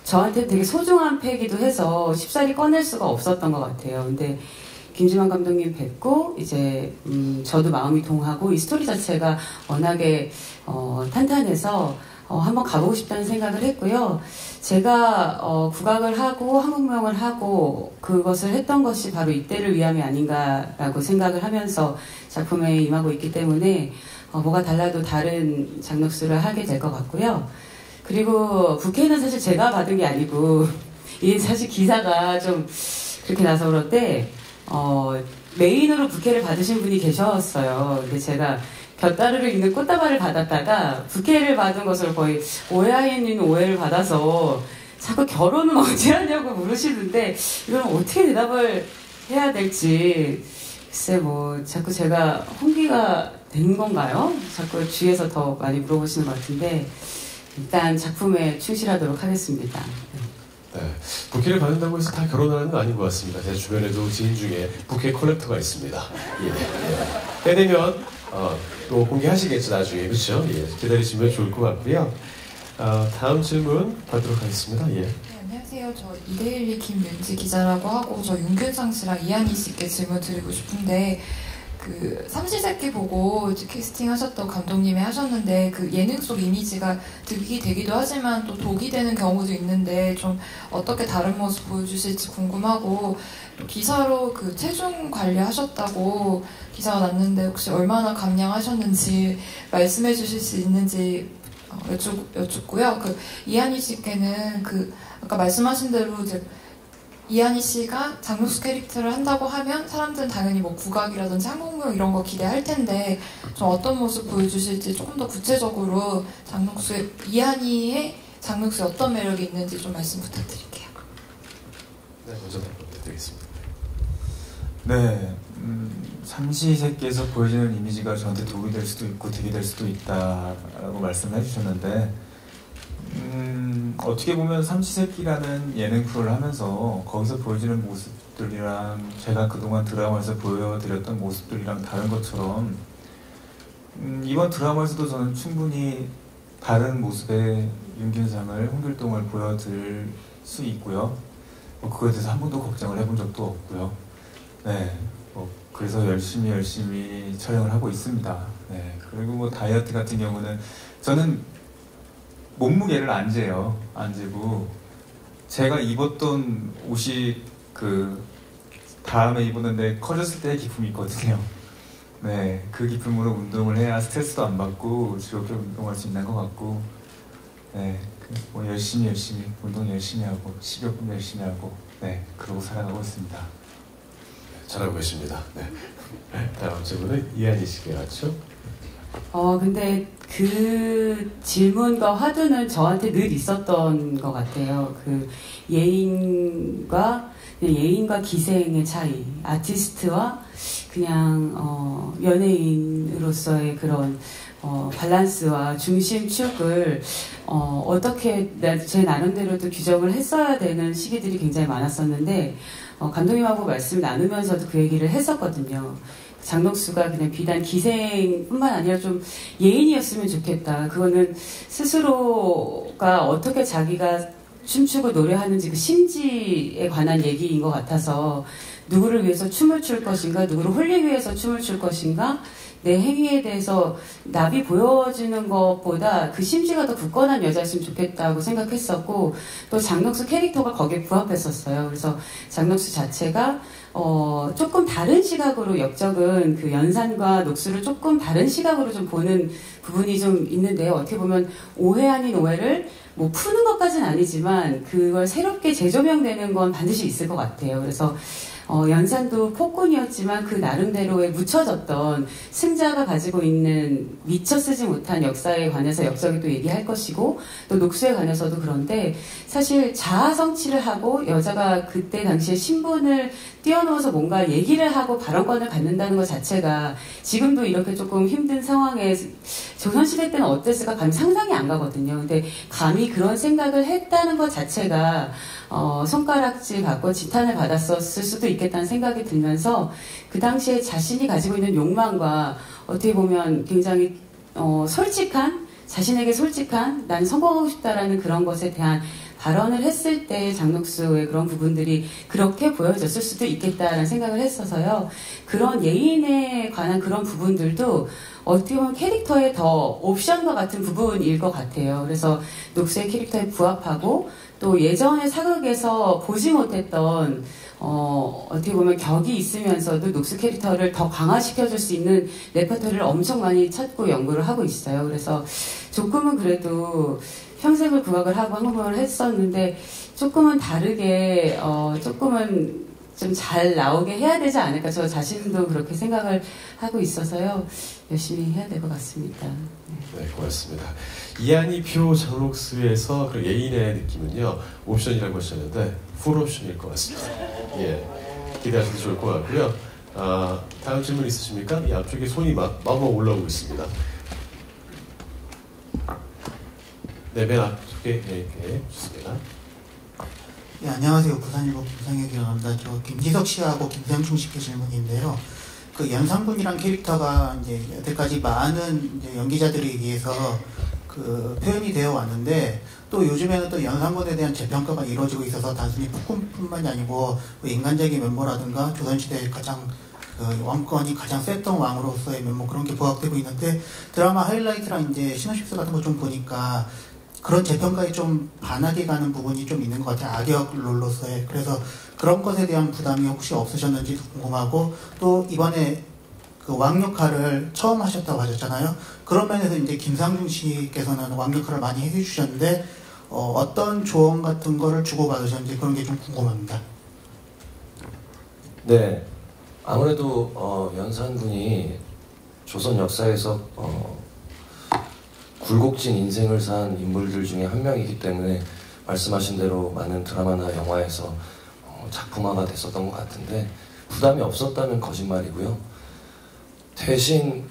저한테 되게 소중한 패기도 해서 쉽사리 꺼낼 수가 없었던 것 같아요. 근데 김지만 감독님 뵙고 이제 저도 마음이 동하고 이 스토리 자체가 워낙에 탄탄해서 한번 가보고 싶다는 생각을 했고요. 제가 국악을 하고 한국무용을 하고 그것을 했던 것이 바로 이때를 위함이 아닌가라고 생각을 하면서 작품에 임하고 있기 때문에 뭐가 달라도 다른 장녹수를 하게 될 것 같고요. 그리고 부케는 사실 제가 받은 게 아니고 이게 사실 기사가 좀 그렇게 나서 그런데 메인으로 부케를 받으신 분이 계셨어요. 근데 제가 곁다리로 있는 꽃다발을 받았다가 부케를 받은 것으로 거의 오해하는 오해를 받아서 자꾸 결혼은 언제 하냐고 물으시는데 이건 어떻게 대답을 해야 될지 글쎄 자꾸 제가 홍기가 된 건가요? 자꾸 주위에서 더 많이 물어보시는 것 같은데 일단 작품에 충실하도록 하겠습니다. 네, 부케를 받는다고 해서 다 결혼하는 건 아닌 것 같습니다. 제 주변에도 지인 중에 부케 컬렉터가 있습니다. 때 되면 또 공개하시겠죠, 나중에. 그렇죠? 예, 기다리시면 좋을 것 같고요. 다음 질문 받도록 하겠습니다. 예. 네, 안녕하세요. 저 이데일리 김윤지 기자라고 하고 저 윤균상 씨랑 이한희 씨께 질문 드리고 싶은데, 그 삼시세끼 보고 이제 캐스팅 하셨던 감독님이 하셨는데 그 예능 속 이미지가 득이 되기도 하지만 또 독이 되는 경우도 있는데 좀 어떻게 다른 모습 보여주실지 궁금하고, 또 기사로 그 체중 관리하셨다고 기사가 났는데 혹시 얼마나 감량하셨는지 말씀해 주실 수 있는지 여쭙고요. 그 이한희 씨께는 그 아까 말씀하신 대로 이제 이한희 씨가 장녹수 캐릭터를 한다고 하면 사람들은 당연히 뭐 국악이라든지 한국무용 이런 거 기대할 텐데 좀 어떤 모습 보여주실지 조금 더 구체적으로 이한희의 장녹수에 어떤 매력이 있는지 좀 말씀 부탁드릴게요. 네, 먼저 부탁드리겠습니다. 네, 삼시세끼에서 보여지는 이미지가 저한테 독이 될 수도 있고 득이 될 수도 있다라고 말씀을 해주셨는데 어떻게 보면 삼시세끼라는 예능 프로를 하면서 거기서 보여지는 모습들이랑 제가 그동안 드라마에서 보여드렸던 모습들이랑 다른 것처럼 이번 드라마에서도 저는 충분히 다른 모습의 윤균상을 홍길동을 보여드릴 수 있고요. 그거에 대해서 한 번도 걱정을 해본 적도 없고요. 네, 그래서 열심히 촬영을 하고 있습니다. 네, 그리고 다이어트 같은 경우는 저는 몸무게를 안 재요. 안 재고 제가 입었던 옷이 다음에 입었는데 커졌을 때의 기품이 있거든요. 네, 그 기품으로 운동을 해야 스트레스도 안 받고 즐겁게 운동할 수 있는 것 같고, 네, 열심히 운동 열심히 하고 식욕 열심히 하고, 네, 그러고 살아가고 있습니다. 잘하고 계십니다. 네. 다음 질문은 이한희 씨가 왔죠? 근데 그 질문과 화두는 저한테 늘 있었던 것 같아요. 예인과 기생의 차이, 아티스트와 그냥 연예인으로서의 그런 밸런스와 중심축을 어떻게 제 나름대로도 규정을 했어야 되는 시기들이 굉장히 많았었는데 감독님하고 말씀 나누면서도 그 얘기를 했었거든요. 장녹수가 그냥 비단 기생뿐만 아니라 좀 예인이었으면 좋겠다. 그거는 스스로가 어떻게 자기가 춤추고 노래하는지 그 심지에 관한 얘기인 것 같아서 누구를 위해서 춤을 출 것인가, 누구를 홀리기 위해서 춤을 출 것인가, 내 행위에 대해서 나비 보여주는 것보다 그 심지가 더 굳건한 여자였으면 좋겠다고 생각했었고, 또 장녹수 캐릭터가 거기에 부합했었어요. 그래서 장녹수 자체가 조금 다른 시각으로 역적은 그 연산과 녹수를 조금 다른 시각으로 좀 보는 부분이 좀 있는데요. 어떻게 보면 오해 아닌 오해를 푸는 것까지는 아니지만 그걸 새롭게 재조명되는 건 반드시 있을 것 같아요. 그래서 연산도 폭군이었지만 그 나름대로의 묻혀졌던 승자가 가지고 있는 미처 쓰지 못한 역사에 관해서 역적이 또 얘기할 것이고, 또 녹수에 관해서도 그런데 사실 자아 성취를 하고 여자가 그때 당시에 신분을 뛰어넘어서 뭔가 얘기를 하고 발언권을 갖는다는 것 자체가 지금도 이렇게 조금 힘든 상황에 조선시대 때는 어땠을까 감히 상상이 안 가거든요. 근데 감히 그런 생각을 했다는 것 자체가 손가락질 받고 지탄을 받았었을 수도 있겠다는 생각이 들면서 그 당시에 자신이 가지고 있는 욕망과 어떻게 보면 굉장히 자신에게 솔직한 난 성공하고 싶다라는 그런 것에 대한 발언을 했을 때 장녹수의 그런 부분들이 그렇게 보여졌을 수도 있겠다라는 생각을 했어서요. 그런 예인에 관한 그런 부분들도 어떻게 보면 캐릭터의 더 옵션과 같은 부분일 것 같아요. 그래서 녹수의 캐릭터에 부합하고 또 예전의 사극에서 보지 못했던 어떻게 보면 격이 있으면서도 녹수 캐릭터를 더 강화시켜줄 수 있는 레퍼토리를 엄청 많이 찾고 연구를 하고 있어요. 그래서 조금은 그래도 평생을 국악을 하고 한국음악을 했었는데 조금은 다르게 조금은 좀 잘 나오게 해야 되지 않을까, 저 자신도 그렇게 생각을 하고 있어서요. 열심히 해야 될 것 같습니다. 네, 고맙습니다. 이한희 표 장녹수에서 그 예인의 느낌은요, 옵션이라고 하셨는데 풀옵션일 것 같습니다. 예, 기대하셔도 좋을 것 같고요. 다음 질문 있으십니까? 이 앞쪽에 손이 막 올라오고 있습니다. 네, 맨 앞쪽에 이렇게 좋습니다. 네, 안녕하세요. 부산일보 김상혁이라고 합니다. 저 김지석 씨하고 김상중 씨께 질문인데요. 그 연산군이란 캐릭터가 이제 여태까지 많은 이제 연기자들에 의해서 그 표현이 되어 왔는데, 또 요즘에는 또 연산군에 대한 재평가가 이루어지고 있어서 단순히 폭군뿐만이 아니고 인간적인 면모라든가 조선시대의 가장 왕권이 가장 셌던 왕으로서의 면모, 그런 게 부각되고 있는데, 드라마 하이라이트랑 이제 시놉시스 같은 거 좀 보니까 그런 재평가에 좀 반하게 가는 부분이 좀 있는 것 같아요. 악역 롤로서의. 그래서 그런 것에 대한 부담이 혹시 없으셨는지도 궁금하고, 또 이번에 그 왕 역할을 처음 하셨다고 하셨잖아요. 그런 면에서 이제 김상중 씨께서는 왕 역할을 많이 해주셨는데 어떤 조언 같은 거를 주고받으셨는지 그런 게 좀 궁금합니다. 네, 아무래도 연산군이 조선 역사에서 굴곡진 인생을 산 인물들 중에 한 명이기 때문에 말씀하신 대로 많은 드라마나 영화에서 작품화가 됐었던 것 같은데, 부담이 없었다면 거짓말이고요. 대신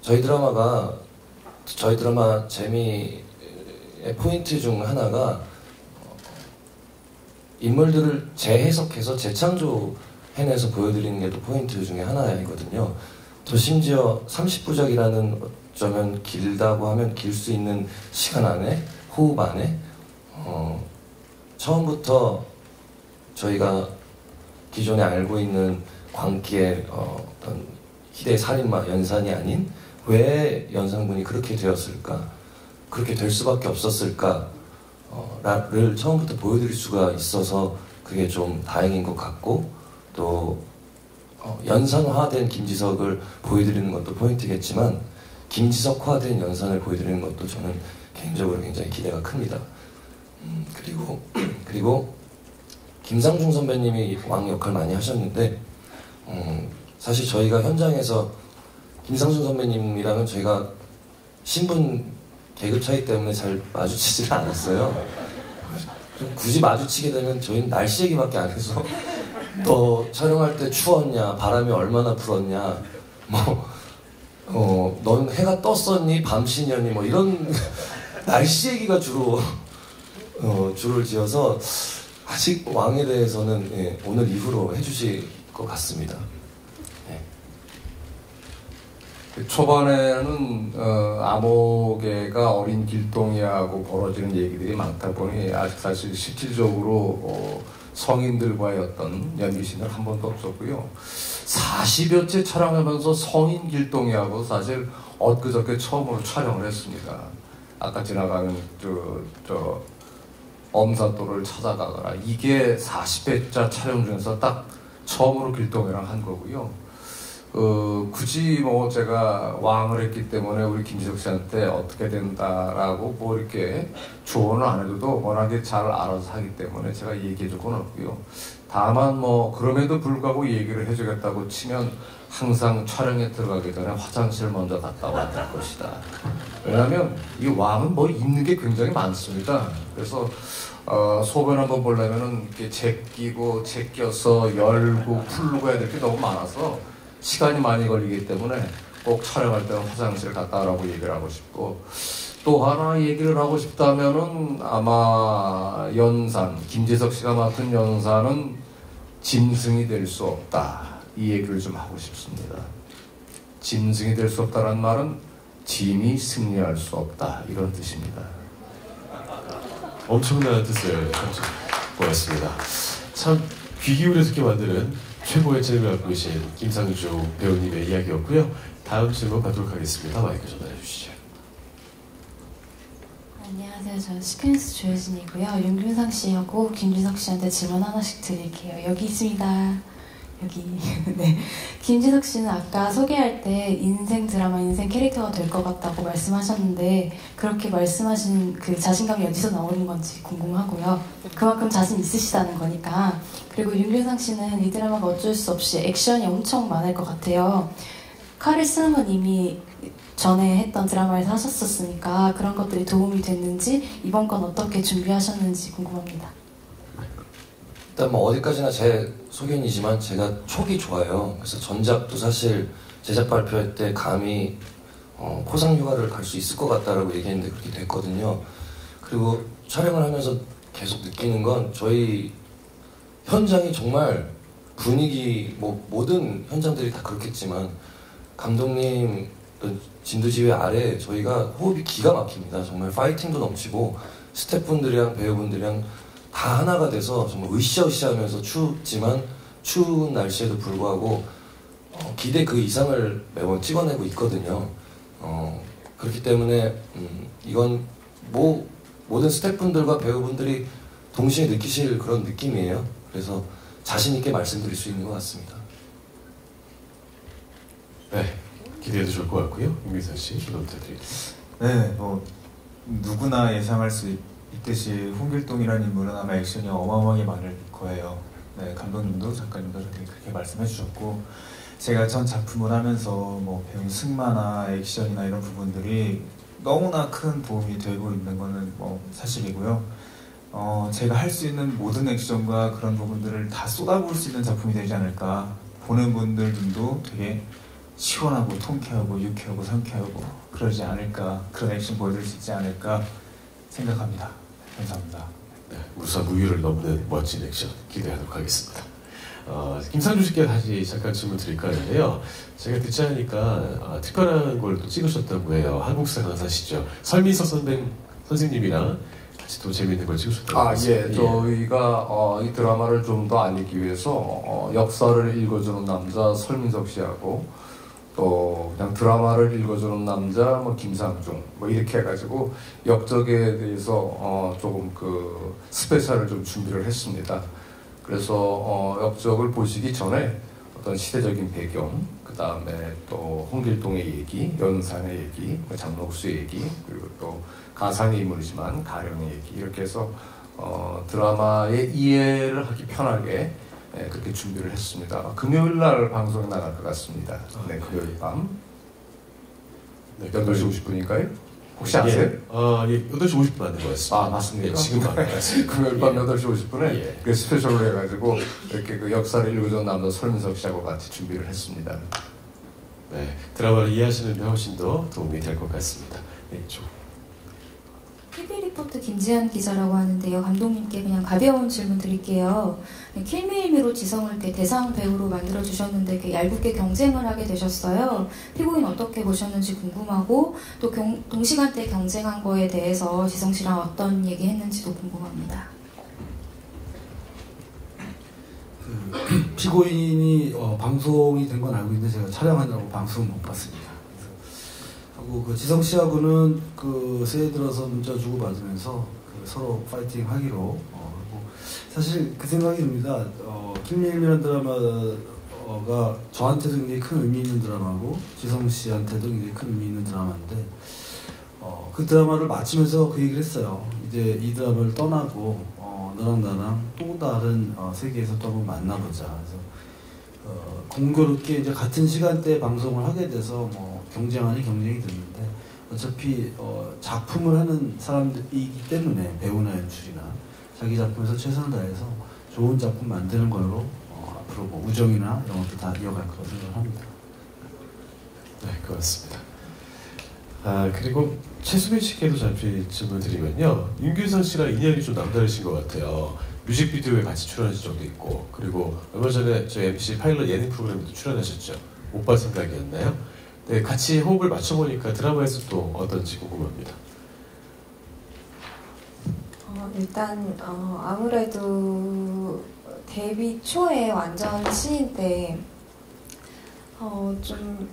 저희 드라마 재미의 포인트 중 하나가 인물들을 재해석해서 재창조해내서 보여드리는 게 또 포인트 중에 하나이거든요. 또 심지어 30부작이라는 어쩌면 길다고 하면 길 수 있는 시간 안에, 호흡 안에 처음부터 저희가 기존에 알고 있는 광기의 어떤 희대의 살인마 연산이 아닌 왜 연산군이 그렇게 되었을까, 그렇게 될 수밖에 없었을까 를 처음부터 보여드릴 수가 있어서 그게 좀 다행인 것 같고, 또 연산화된 김지석을 보여드리는 것도 포인트겠지만 김지석화된 연산을 보여드리는 것도 저는 개인적으로 굉장히 기대가 큽니다. 그리고 김상중 선배님이 왕 역할 많이 하셨는데 사실 저희가 현장에서 김상중 선배님이랑은 저희가 신분 계급 차이 때문에 잘 마주치지를 않았어요. 굳이 마주치게 되면 저희는 날씨 얘기밖에 안 해서 너 촬영할 때 추웠냐, 바람이 얼마나 불었냐, 넌 해가 떴었니, 밤시냐니, 뭐 이런 날씨 얘기가 줄을 지어서 아직 왕에 대해서는 오늘 이후로 해주실 것 같습니다. 초반에는 암호계가 어린 길동이하고 벌어지는 얘기들이 많다 보니 아직 사실 실질적으로 성인들과의 어떤 연기신은 한 번도 없었고요. 40여째 촬영하면서 성인 길동이하고 사실 엊그저께 처음으로 촬영을 했습니다. 아까 지나가는 저 엄사또를 찾아가거나 이게 40회차 촬영 중에서 딱 처음으로 길동이랑 한 거고요. 굳이 뭐 제가 왕을 했기 때문에 우리 김지석 씨한테 어떻게 된다라고 뭐 이렇게 조언을 안 해줘도 워낙에 잘 알아서 하기 때문에 제가 얘기해 줄 건 없고요. 다만 뭐 그럼에도 불구하고 얘기를 해주겠다고 치면 항상 촬영에 들어가기 전에 화장실 먼저 갔다 와야 될 것이다. 왜냐하면 이 왕은 뭐 있는 게 굉장히 많습니다. 그래서 소변 한번 보려면은 이렇게 제껴서 열고 풀고 해야 될 게 너무 많아서 시간이 많이 걸리기 때문에 꼭 촬영할 때는 화장실 갔다 오라고 얘기를 하고 싶고, 또 하나 얘기를 하고 싶다면은 아마 연산, 김지석 씨가 맡은 연산은 짐승이 될 수 없다, 이 얘기를 좀 하고 싶습니다. 짐승이 될 수 없다는 말은 짐이 승리할 수 없다, 이런 뜻입니다. 엄청난 뜻을 고맙습니다. 참 귀 기울여 듣게 만드는 최고의 재능을 갖고 계신 김상주 배우님의 이야기였고요. 다음 질문 받도록 하겠습니다. 마이크 전달해 주시죠. 안녕하세요. 저는 시크니스 조혜진이고요. 윤균상 씨하고 김지석 씨한테 질문 하나씩 드릴게요. 여기 있습니다. 여기. 네. 김지석 씨는 아까 소개할 때 인생 드라마, 인생 캐릭터가 될 것 같다고 말씀하셨는데 그렇게 말씀하신 그 자신감이 어디서 나오는 건지 궁금하고요. 그만큼 자신 있으시다는 거니까. 그리고 윤균상 씨는 이 드라마가 어쩔 수 없이 액션이 엄청 많을 것 같아요. 칼을 쓰는 건 이미 전에 했던 드라마에서 하셨었으니까 그런 것들이 도움이 됐는지, 이번 건 어떻게 준비하셨는지 궁금합니다. 일단 뭐 어디까지나 제 소견이지만 제가 촉이 좋아요. 그래서 전작도 사실 제작 발표할 때 감히 포상 휴가를 갈 수 있을 것 같다라고 얘기했는데 그렇게 됐거든요. 그리고 촬영을 하면서 계속 느끼는 건 저희 현장이 정말 분위기, 뭐 모든 현장들이 다 그렇겠지만 감독님 진두지휘 아래 저희가 호흡이 기가 막힙니다. 정말 파이팅도 넘치고 스태프분들이랑 배우분들이랑 다 하나가 돼서 정말 으쌰으쌰하면서 춥지만 추운 날씨에도 불구하고 기대 그 이상을 매번 찍어내고 있거든요. 그렇기 때문에 이건 모든 스태프분들과 배우분들이 동시에 느끼실 그런 느낌이에요. 그래서 자신 있게 말씀드릴 수 있는 것 같습니다. 네, 기대해도 좋을 것 같고요. 윤균상 씨, 주도 부탁드리겠습니다. 네, 뭐 누구나 예상할 수 있듯이 홍길동이라는 인물은 아마 액션이 어마어마하게 많을 거예요. 네, 감독님도 작가님도 그렇게 말씀해 주셨고, 제가 전 작품을 하면서 뭐 배운 승마나 액션이나 이런 부분들이 너무나 큰 도움이 되고 있는 거는 뭐 사실이고요. 제가 할 수 있는 모든 액션과 그런 부분들을 다 쏟아부을 수 있는 작품이 되지 않을까. 보는 분들도 되게 시원하고 통쾌하고 유쾌하고 상쾌하고 그러지 않을까, 그런 액션 보여드릴 수 있지 않을까 생각합니다. 감사합니다. 네, 무사무유를 넘는 멋진 액션 기대하도록 하겠습니다. 김상중 씨께 다시 잠깐 질문 드릴까 하는데요. 제가 듣지 않으니까 특별한 걸 또 찍으셨다고 해요. 한국사 강사시죠. 설민석 선생님이랑 같이 또 재미있는 걸 찍으셨다고 해요. 예. 저희가 이 드라마를 좀 더 알리기 위해서 역사를 읽어주는 남자 설민석 씨하고 또 그냥 드라마를 읽어주는 남자 뭐 김상중 뭐 이렇게 해가지고 역적에 대해서 조금 그 스페셜을 좀 준비를 했습니다. 그래서 역적을 보시기 전에 어떤 시대적인 배경, 그 다음에 또 홍길동의 얘기, 연산의 얘기, 장록수의 얘기, 그리고 또 가상의 인물이지만 가령의 얘기 이렇게 해서 드라마의 이해를 하기 편하게 그렇게 준비를 했습니다. 금요일 날 방송에 나갈 것 같습니다. 네, 금요일 밤. 네, 8시 50분인가요? 혹시 아세요? 예, 8시 50분 맞는 거였습니다. 아, 맞습니까? 네, 지금 맞습니다. 금요일 밤 8시 50분에 그 스페셜로 해가지고 이렇게 그 역사를 읽어주는 남자 설민석 씨하고 같이 준비를 했습니다. 네, 드라마를 이해하시는 데 훨씬 더 도움이 될 것 같습니다. 네, TV 리포트 김지한 기자라고 하는데요. 감독님께 그냥 가벼운 질문 드릴게요. 킬미일미로 지성을 대상 배우로 만들어주셨는데 그 얄궂게 경쟁을 하게 되셨어요. 피고인 어떻게 보셨는지 궁금하고 또 동시간대 경쟁한 거에 대해서 지성 씨랑 어떤 얘기 했는지도 궁금합니다. 피고인이 방송이 된 건 알고 있는데 제가 촬영하느라고 방송은 못 봤습니다. 하고 그 지성 씨하고는 그 새해 들어서 문자 주고 받으면서 서로 파이팅 하기로 하고 사실 그 생각이 듭니다. 킬미일미라는 드라마가 저한테도 굉장히 큰 의미 있는 드라마고 지성 씨한테도 굉장히 큰 의미 있는 드라마인데 그 드라마를 마치면서 그 얘기를 했어요. 이제 이 드라마를 떠나고 너랑 나랑 또 다른 세계에서 또 한번 만나보자. 그래서 공교롭게 이제 같은 시간대에 방송을 하게 돼서 경쟁이 됐는데 어차피 작품을 하는 사람들이기 때문에 배우나 연출이나 자기 작품에서 최선을 다해서 좋은 작품 만드는 걸로 앞으로 우정이나 이런 것도 다 이어갈 거라고 생각합니다. 네, 고맙습니다. 그리고 최수빈 씨께도 잠시 질문 드리면요. 윤균상 씨랑 인연이 좀 남다르신 것 같아요. 뮤직비디오에 같이 출연하신 적도 있고, 그리고 얼마 전에 저희 MC 파일럿 예능 프로그램에도 출연하셨죠. 오빠 생각이었나요? 네, 같이 호흡을 맞춰보니까 드라마에서 또 어떤지 궁금합니다. 일단 아무래도 데뷔 초에 완전 신인 때 좀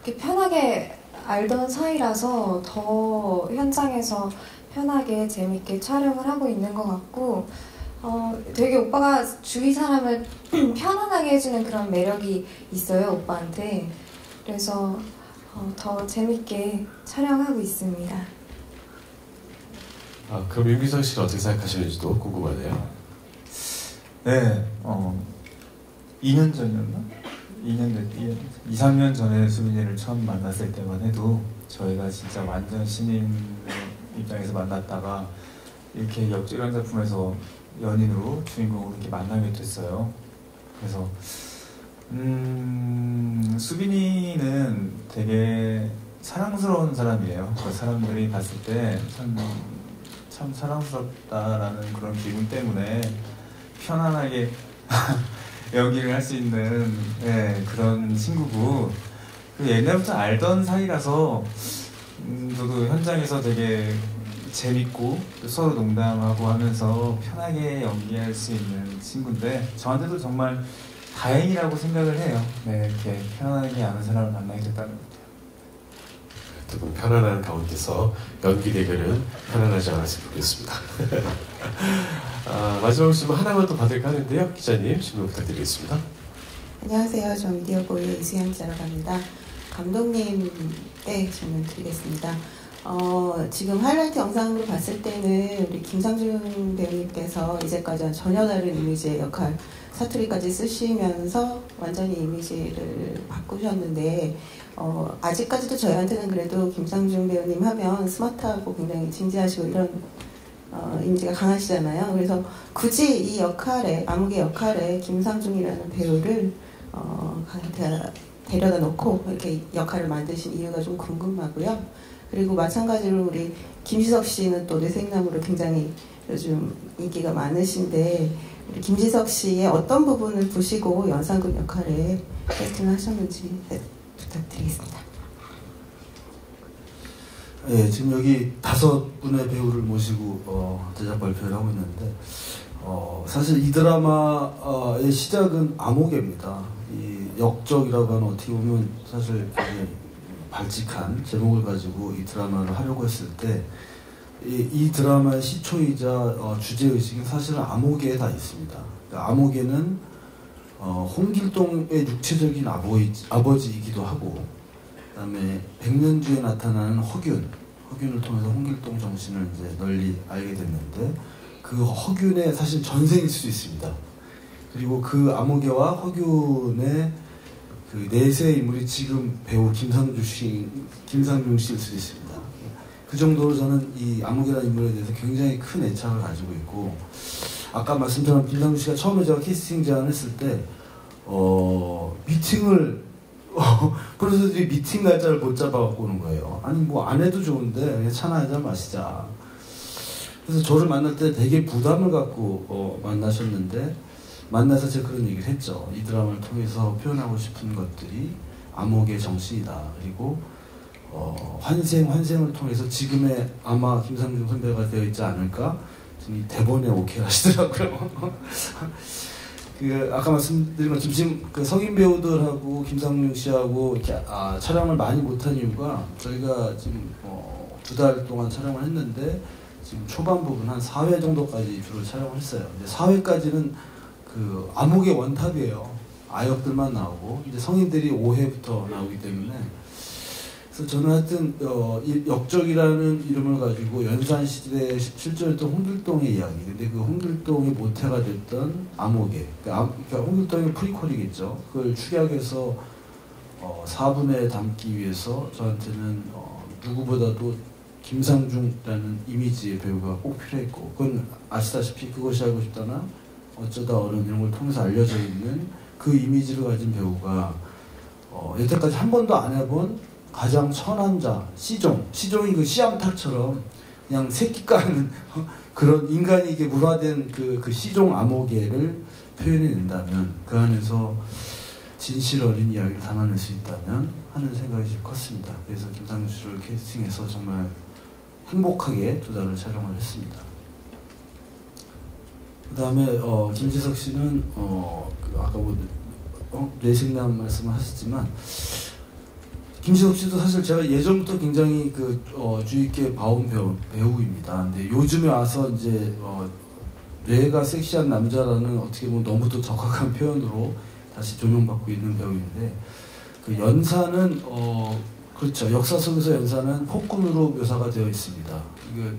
이렇게 편하게 알던 사이라서 더 현장에서 편하게 재밌게 촬영을 하고 있는 것 같고 되게 오빠가 주위 사람을 편안하게 해주는 그런 매력이 있어요, 오빠한테. 그래서 더 재밌게 촬영하고 있습니다. 그럼 윤균상 씨는 어떻게 생각하시는지도 궁금하네요. 네, 2년 전이었나? 2, 3년 전에 수빈이를 처음 만났을 때만 해도 저희가 진짜 완전 신인 입장에서 만났다가 이렇게 역주행 작품에서 연인으로 주인공으로 이렇게 만나게 됐어요. 그래서 수빈이는 되게 사랑스러운 사람이에요. 그 사람들이 봤을 때 참 사랑스럽다라는 그런 기분 때문에 편안하게 연기를 할 수 있는 그런 친구고, 옛날부터 알던 사이라서 저도 현장에서 되게 재밌고 서로 농담하고 하면서 편하게 연기할 수 있는 친구인데 저한테도 정말 다행이라고 생각을 해요. 네, 이렇게 편안하게 아는 사람을 만나게 됐다는 것 같아요. 두 분 편안한 가운데서 연기 대결은 편안하지 않았으면 좋겠습니다. 마지막으로 질문 하나만 더 받을까 하는데요. 기자님 질문 부탁드리겠습니다. 안녕하세요. 저 미디어보이의 이수연 기자라고 합니다. 감독님께 질문 드리겠습니다. 지금 하이라이트 영상으로 봤을 때는 우리 김상중 배우님께서 이제까지와 전혀 다른 이미지의 역할, 사투리까지 쓰시면서 완전히 이미지를 바꾸셨는데 아직까지도 저희한테는 그래도 김상중 배우님 하면 스마트하고 굉장히 진지하시고 이런 이미지가 강하시잖아요. 그래서 굳이 이 역할에, 암흑의 역할에 김상중이라는 배우를 데려다 놓고 이렇게 역할을 만드신 이유가 좀 궁금하고요. 그리고 마찬가지로 우리 김지석 씨는 또 뇌생남으로 굉장히 요즘 인기가 많으신데 우리 김지석 씨의 어떤 부분을 보시고 연산군 역할에 캐스팅을 하셨는지 부탁드리겠습니다. 예, 지금 여기 5분의 배우를 모시고 제작 발표를 하고 있는데 사실 이 드라마의 시작은 암호계입니다. 이 역적이라고 하는 어떻게 보면 사실 굉장히 발칙한 제목을 가지고 이 드라마를 하려고 했을 때 이 드라마의 시초이자 주제의식은 사실은 암호계에 다 있습니다. 그러니까 암호계는 홍길동의 육체적인 아버지이기도 하고, 그 다음에 백년주에 나타나는 허균을 통해서 홍길동 정신을 이제 널리 알게 됐는데, 그 허균의 사실 전생일 수도 있습니다. 그리고 그 암호계와 허균의 그 내세 인물이 지금 배우 김상중 씨일 수도 있습니다. 그 정도로 저는 이 암호계라는 인물에 대해서 굉장히 큰 애착을 가지고 있고, 아까 말씀드린 김상중 씨가 처음에 제가 캐스팅 제안을 했을 때 미팅을 프로듀서들이 미팅 날짜를 못 잡아갖고 오는 거예요. 아니 뭐 안 해도 좋은데 그냥 차나 한잔 마시자. 그래서 저를 만날 때 되게 부담을 갖고 만나셨는데, 만나서 제가 그런 얘기를 했죠. 이 드라마를 통해서 표현하고 싶은 것들이 암호계 정신이다. 그리고 환생을 통해서 지금의 아마 김상중 선배가 되어 있지 않을까? 이 대본에 오케이 하시더라고요. 그 아까 말씀드린 것처럼 지금 그 성인 배우들하고 김상중 씨하고 이렇게 촬영을 많이 못한 이유가, 저희가 지금 2달 동안 촬영을 했는데 지금 초반 부분 한 4회 정도까지 주로 촬영을 했어요. 근데 4회까지는 그 암흑의 원탑이에요. 아역들만 나오고 이제 성인들이 5회부터 나오기 때문에, 그래서 저는 하여튼 이 역적이라는 이름을 가지고 연산시대에 실존했던 홍길동의 이야기, 근데 그 홍길동의 모태가 됐던 암호계, 그러니까 홍길동의 프리퀄이겠죠. 그걸 축약해서 4분에 담기 위해서 저한테는 누구보다도 김상중이라는 이미지의 배우가 꼭 필요했고, 그건 아시다시피 그것이 알고 싶다나 어쩌다 어른 이런 걸 통해서 알려져 있는 그 이미지를 가진 배우가 여태까지 한 번도 안 해본 가장 천한 자, 시종이 그 씨암탉처럼 그냥 새끼 까는 그런 인간에게 물화된 그 시종 암호계를 표현해낸다면, 그 안에서 진실 어린 이야기를 담아낼 수 있다면 하는 생각이 좀 컸습니다. 그래서 김상중 씨를 캐스팅해서 정말 행복하게 2달을 촬영을 했습니다. 그 다음에 김지석 씨는 아까 뇌생남 말씀을 하셨지만, 김지석 씨도 사실 제가 예전부터 굉장히 주의 있게 봐온 배우입니다. 근데 요즘에 와서 이제 뇌가 섹시한 남자라는 어떻게 보면 너무도 적확한 표현으로 다시 조명받고 있는 배우인데, 그 연산은 그렇죠. 역사 속에서 연산은 폭군으로 묘사가 되어 있습니다.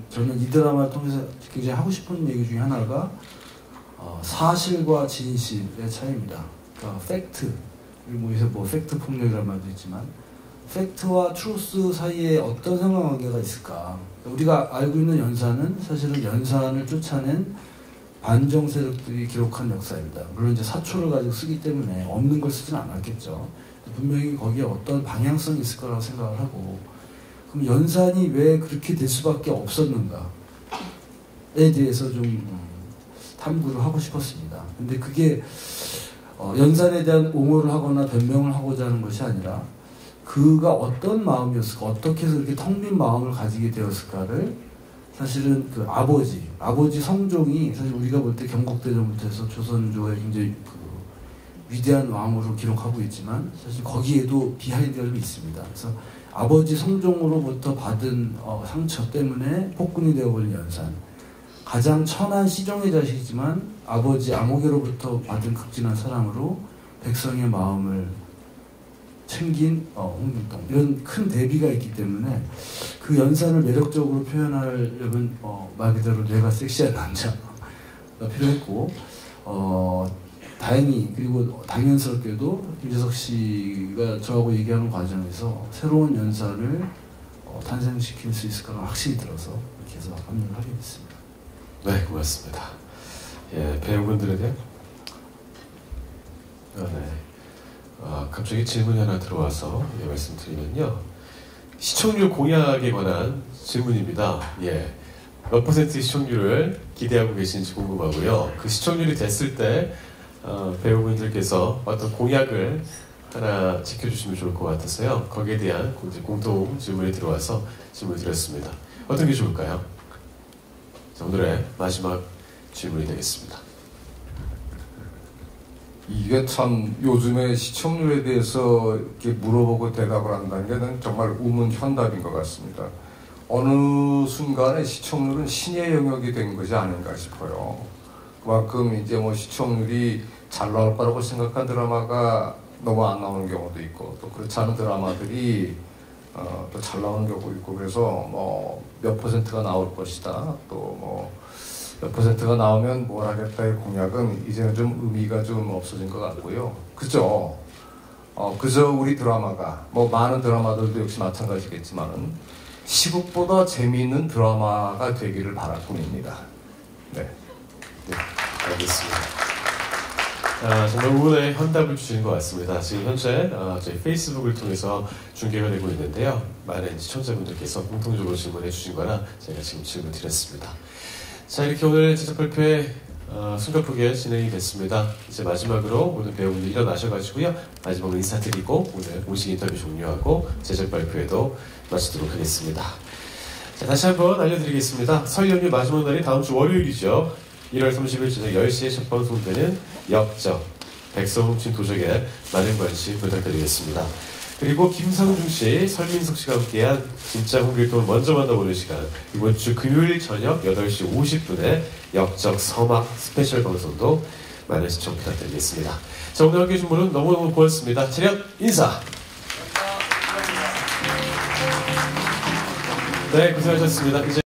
저는 이 드라마를 통해서 굉장히 하고 싶은 얘기 중에 하나가 사실과 진실의 차이입니다. 그러니까 팩트, 그리고 요새 팩트 폭력이라는 말도 있지만, 팩트와 트루스 사이에 어떤 상관관계가 있을까? 우리가 알고 있는 연산은 사실은 연산을 쫓아낸 반정 세력들이 기록한 역사입니다. 물론 이제 사초를 가지고 쓰기 때문에 없는 걸 쓰진 않았겠죠. 분명히 거기에 어떤 방향성이 있을 거라고 생각을 하고, 그럼 연산이 왜 그렇게 될 수밖에 없었는가에 대해서 좀 탐구를 하고 싶었습니다. 근데 그게 연산에 대한 옹호를 하거나 변명을 하고자 하는 것이 아니라, 그가 어떤 마음이었을까, 어떻게 해서 이렇게 텅 빈 마음을 가지게 되었을까를, 사실은 그 아버지 성종이 사실 우리가 볼 때 경국대전부터 해서 조선조의 굉장히 위대한 왕으로 기록하고 있지만, 사실 거기에도 비하인드가 좀 있습니다. 그래서 아버지 성종으로부터 받은 상처 때문에 폭군이 되어버린 연산, 가장 천한 시종의 자식이지만 아버지 암호계로부터 받은 극진한 사랑으로 백성의 마음을 챙긴 홍길동, 이런 큰 대비가 있기 때문에 그 연산을 매력적으로 표현하려면 말 그대로 뇌가 섹시한 남자가 필요했고, 다행히 그리고 당연스럽게도 김지석 씨가 저하고 얘기하는 과정에서 새로운 연산을 탄생시킬 수 있을 거라는 확신이 들어서 이렇게 해서 합류를 하게 됐습니다. 네, 고맙습니다. 예, 배우분들에 대한 갑자기 질문이 하나 들어와서 말씀드리면요, 시청률 공약에 관한 질문입니다. 예, 몇 퍼센트의 시청률을 기대하고 계신지 궁금하고요. 그 시청률이 됐을 때 배우분들께서 어떤 공약을 하나 지켜주시면 좋을 것 같아서요. 거기에 대한 공통 질문이 들어와서 질문을 드렸습니다. 어떤 게 좋을까요? 자, 오늘의 마지막 질문이 되겠습니다. 이게 참 요즘에 시청률에 대해서 이렇게 물어보고 대답을 한다는 게 정말 우문현답인 것 같습니다. 어느 순간에 시청률은 신의 영역이 된 것이 아닌가 싶어요. 그만큼 이제 뭐 시청률이 잘 나올 거라고 생각한 드라마가 너무 안 나오는 경우도 있고, 또 그렇지 않은 드라마들이 또 잘 나오는 경우도 있고, 그래서 뭐 몇 퍼센트가 나올 것이다, 또 뭐 몇 퍼센트가 나오면 뭘 하겠다의 공약은 이제는 좀 의미가 좀 없어진 것 같고요. 그죠? 그저 우리 드라마가, 뭐 많은 드라마들도 역시 마찬가지겠지만은 시국보다 재미있는 드라마가 되기를 바랄 뿐입니다. 네. 네, 알겠습니다. 정말 우문의 현답을 주시는 것 같습니다. 지금 현재 저희 페이스북을 통해서 중계가 되고 있는데요. 많은 시청자분들께서 공통적으로 질문해 주신 거라 제가 지금 질문 드렸습니다. 자, 이렇게 오늘 제작 발표회 숨가쁘게 진행이 됐습니다. 이제 마지막으로 오늘 배우분들 일어나셔가지고요. 마지막으로 인사드리고 오늘 공식 인터뷰 종료하고 제작 발표회도 마치도록 하겠습니다. 자, 다시 한번 알려드리겠습니다. 설 연휴 마지막 날이 다음 주 월요일이죠. 1월 30일 저녁 10시에 첫 방송되는 역적 백서 훔친 도적에 많은 관심 부탁드리겠습니다. 그리고 김상중 씨, 설민석 씨가 함께한 진짜 홍길동을 먼저 만나보는 시간, 이번 주 금요일 저녁 8시 50분에 역적 서막 스페셜 방송도 많은 시청 부탁드리겠습니다. 자, 오늘 함께해 주신 분은 너무너무 고맙습니다. 체력 인사! 네, 고생하셨습니다. 이제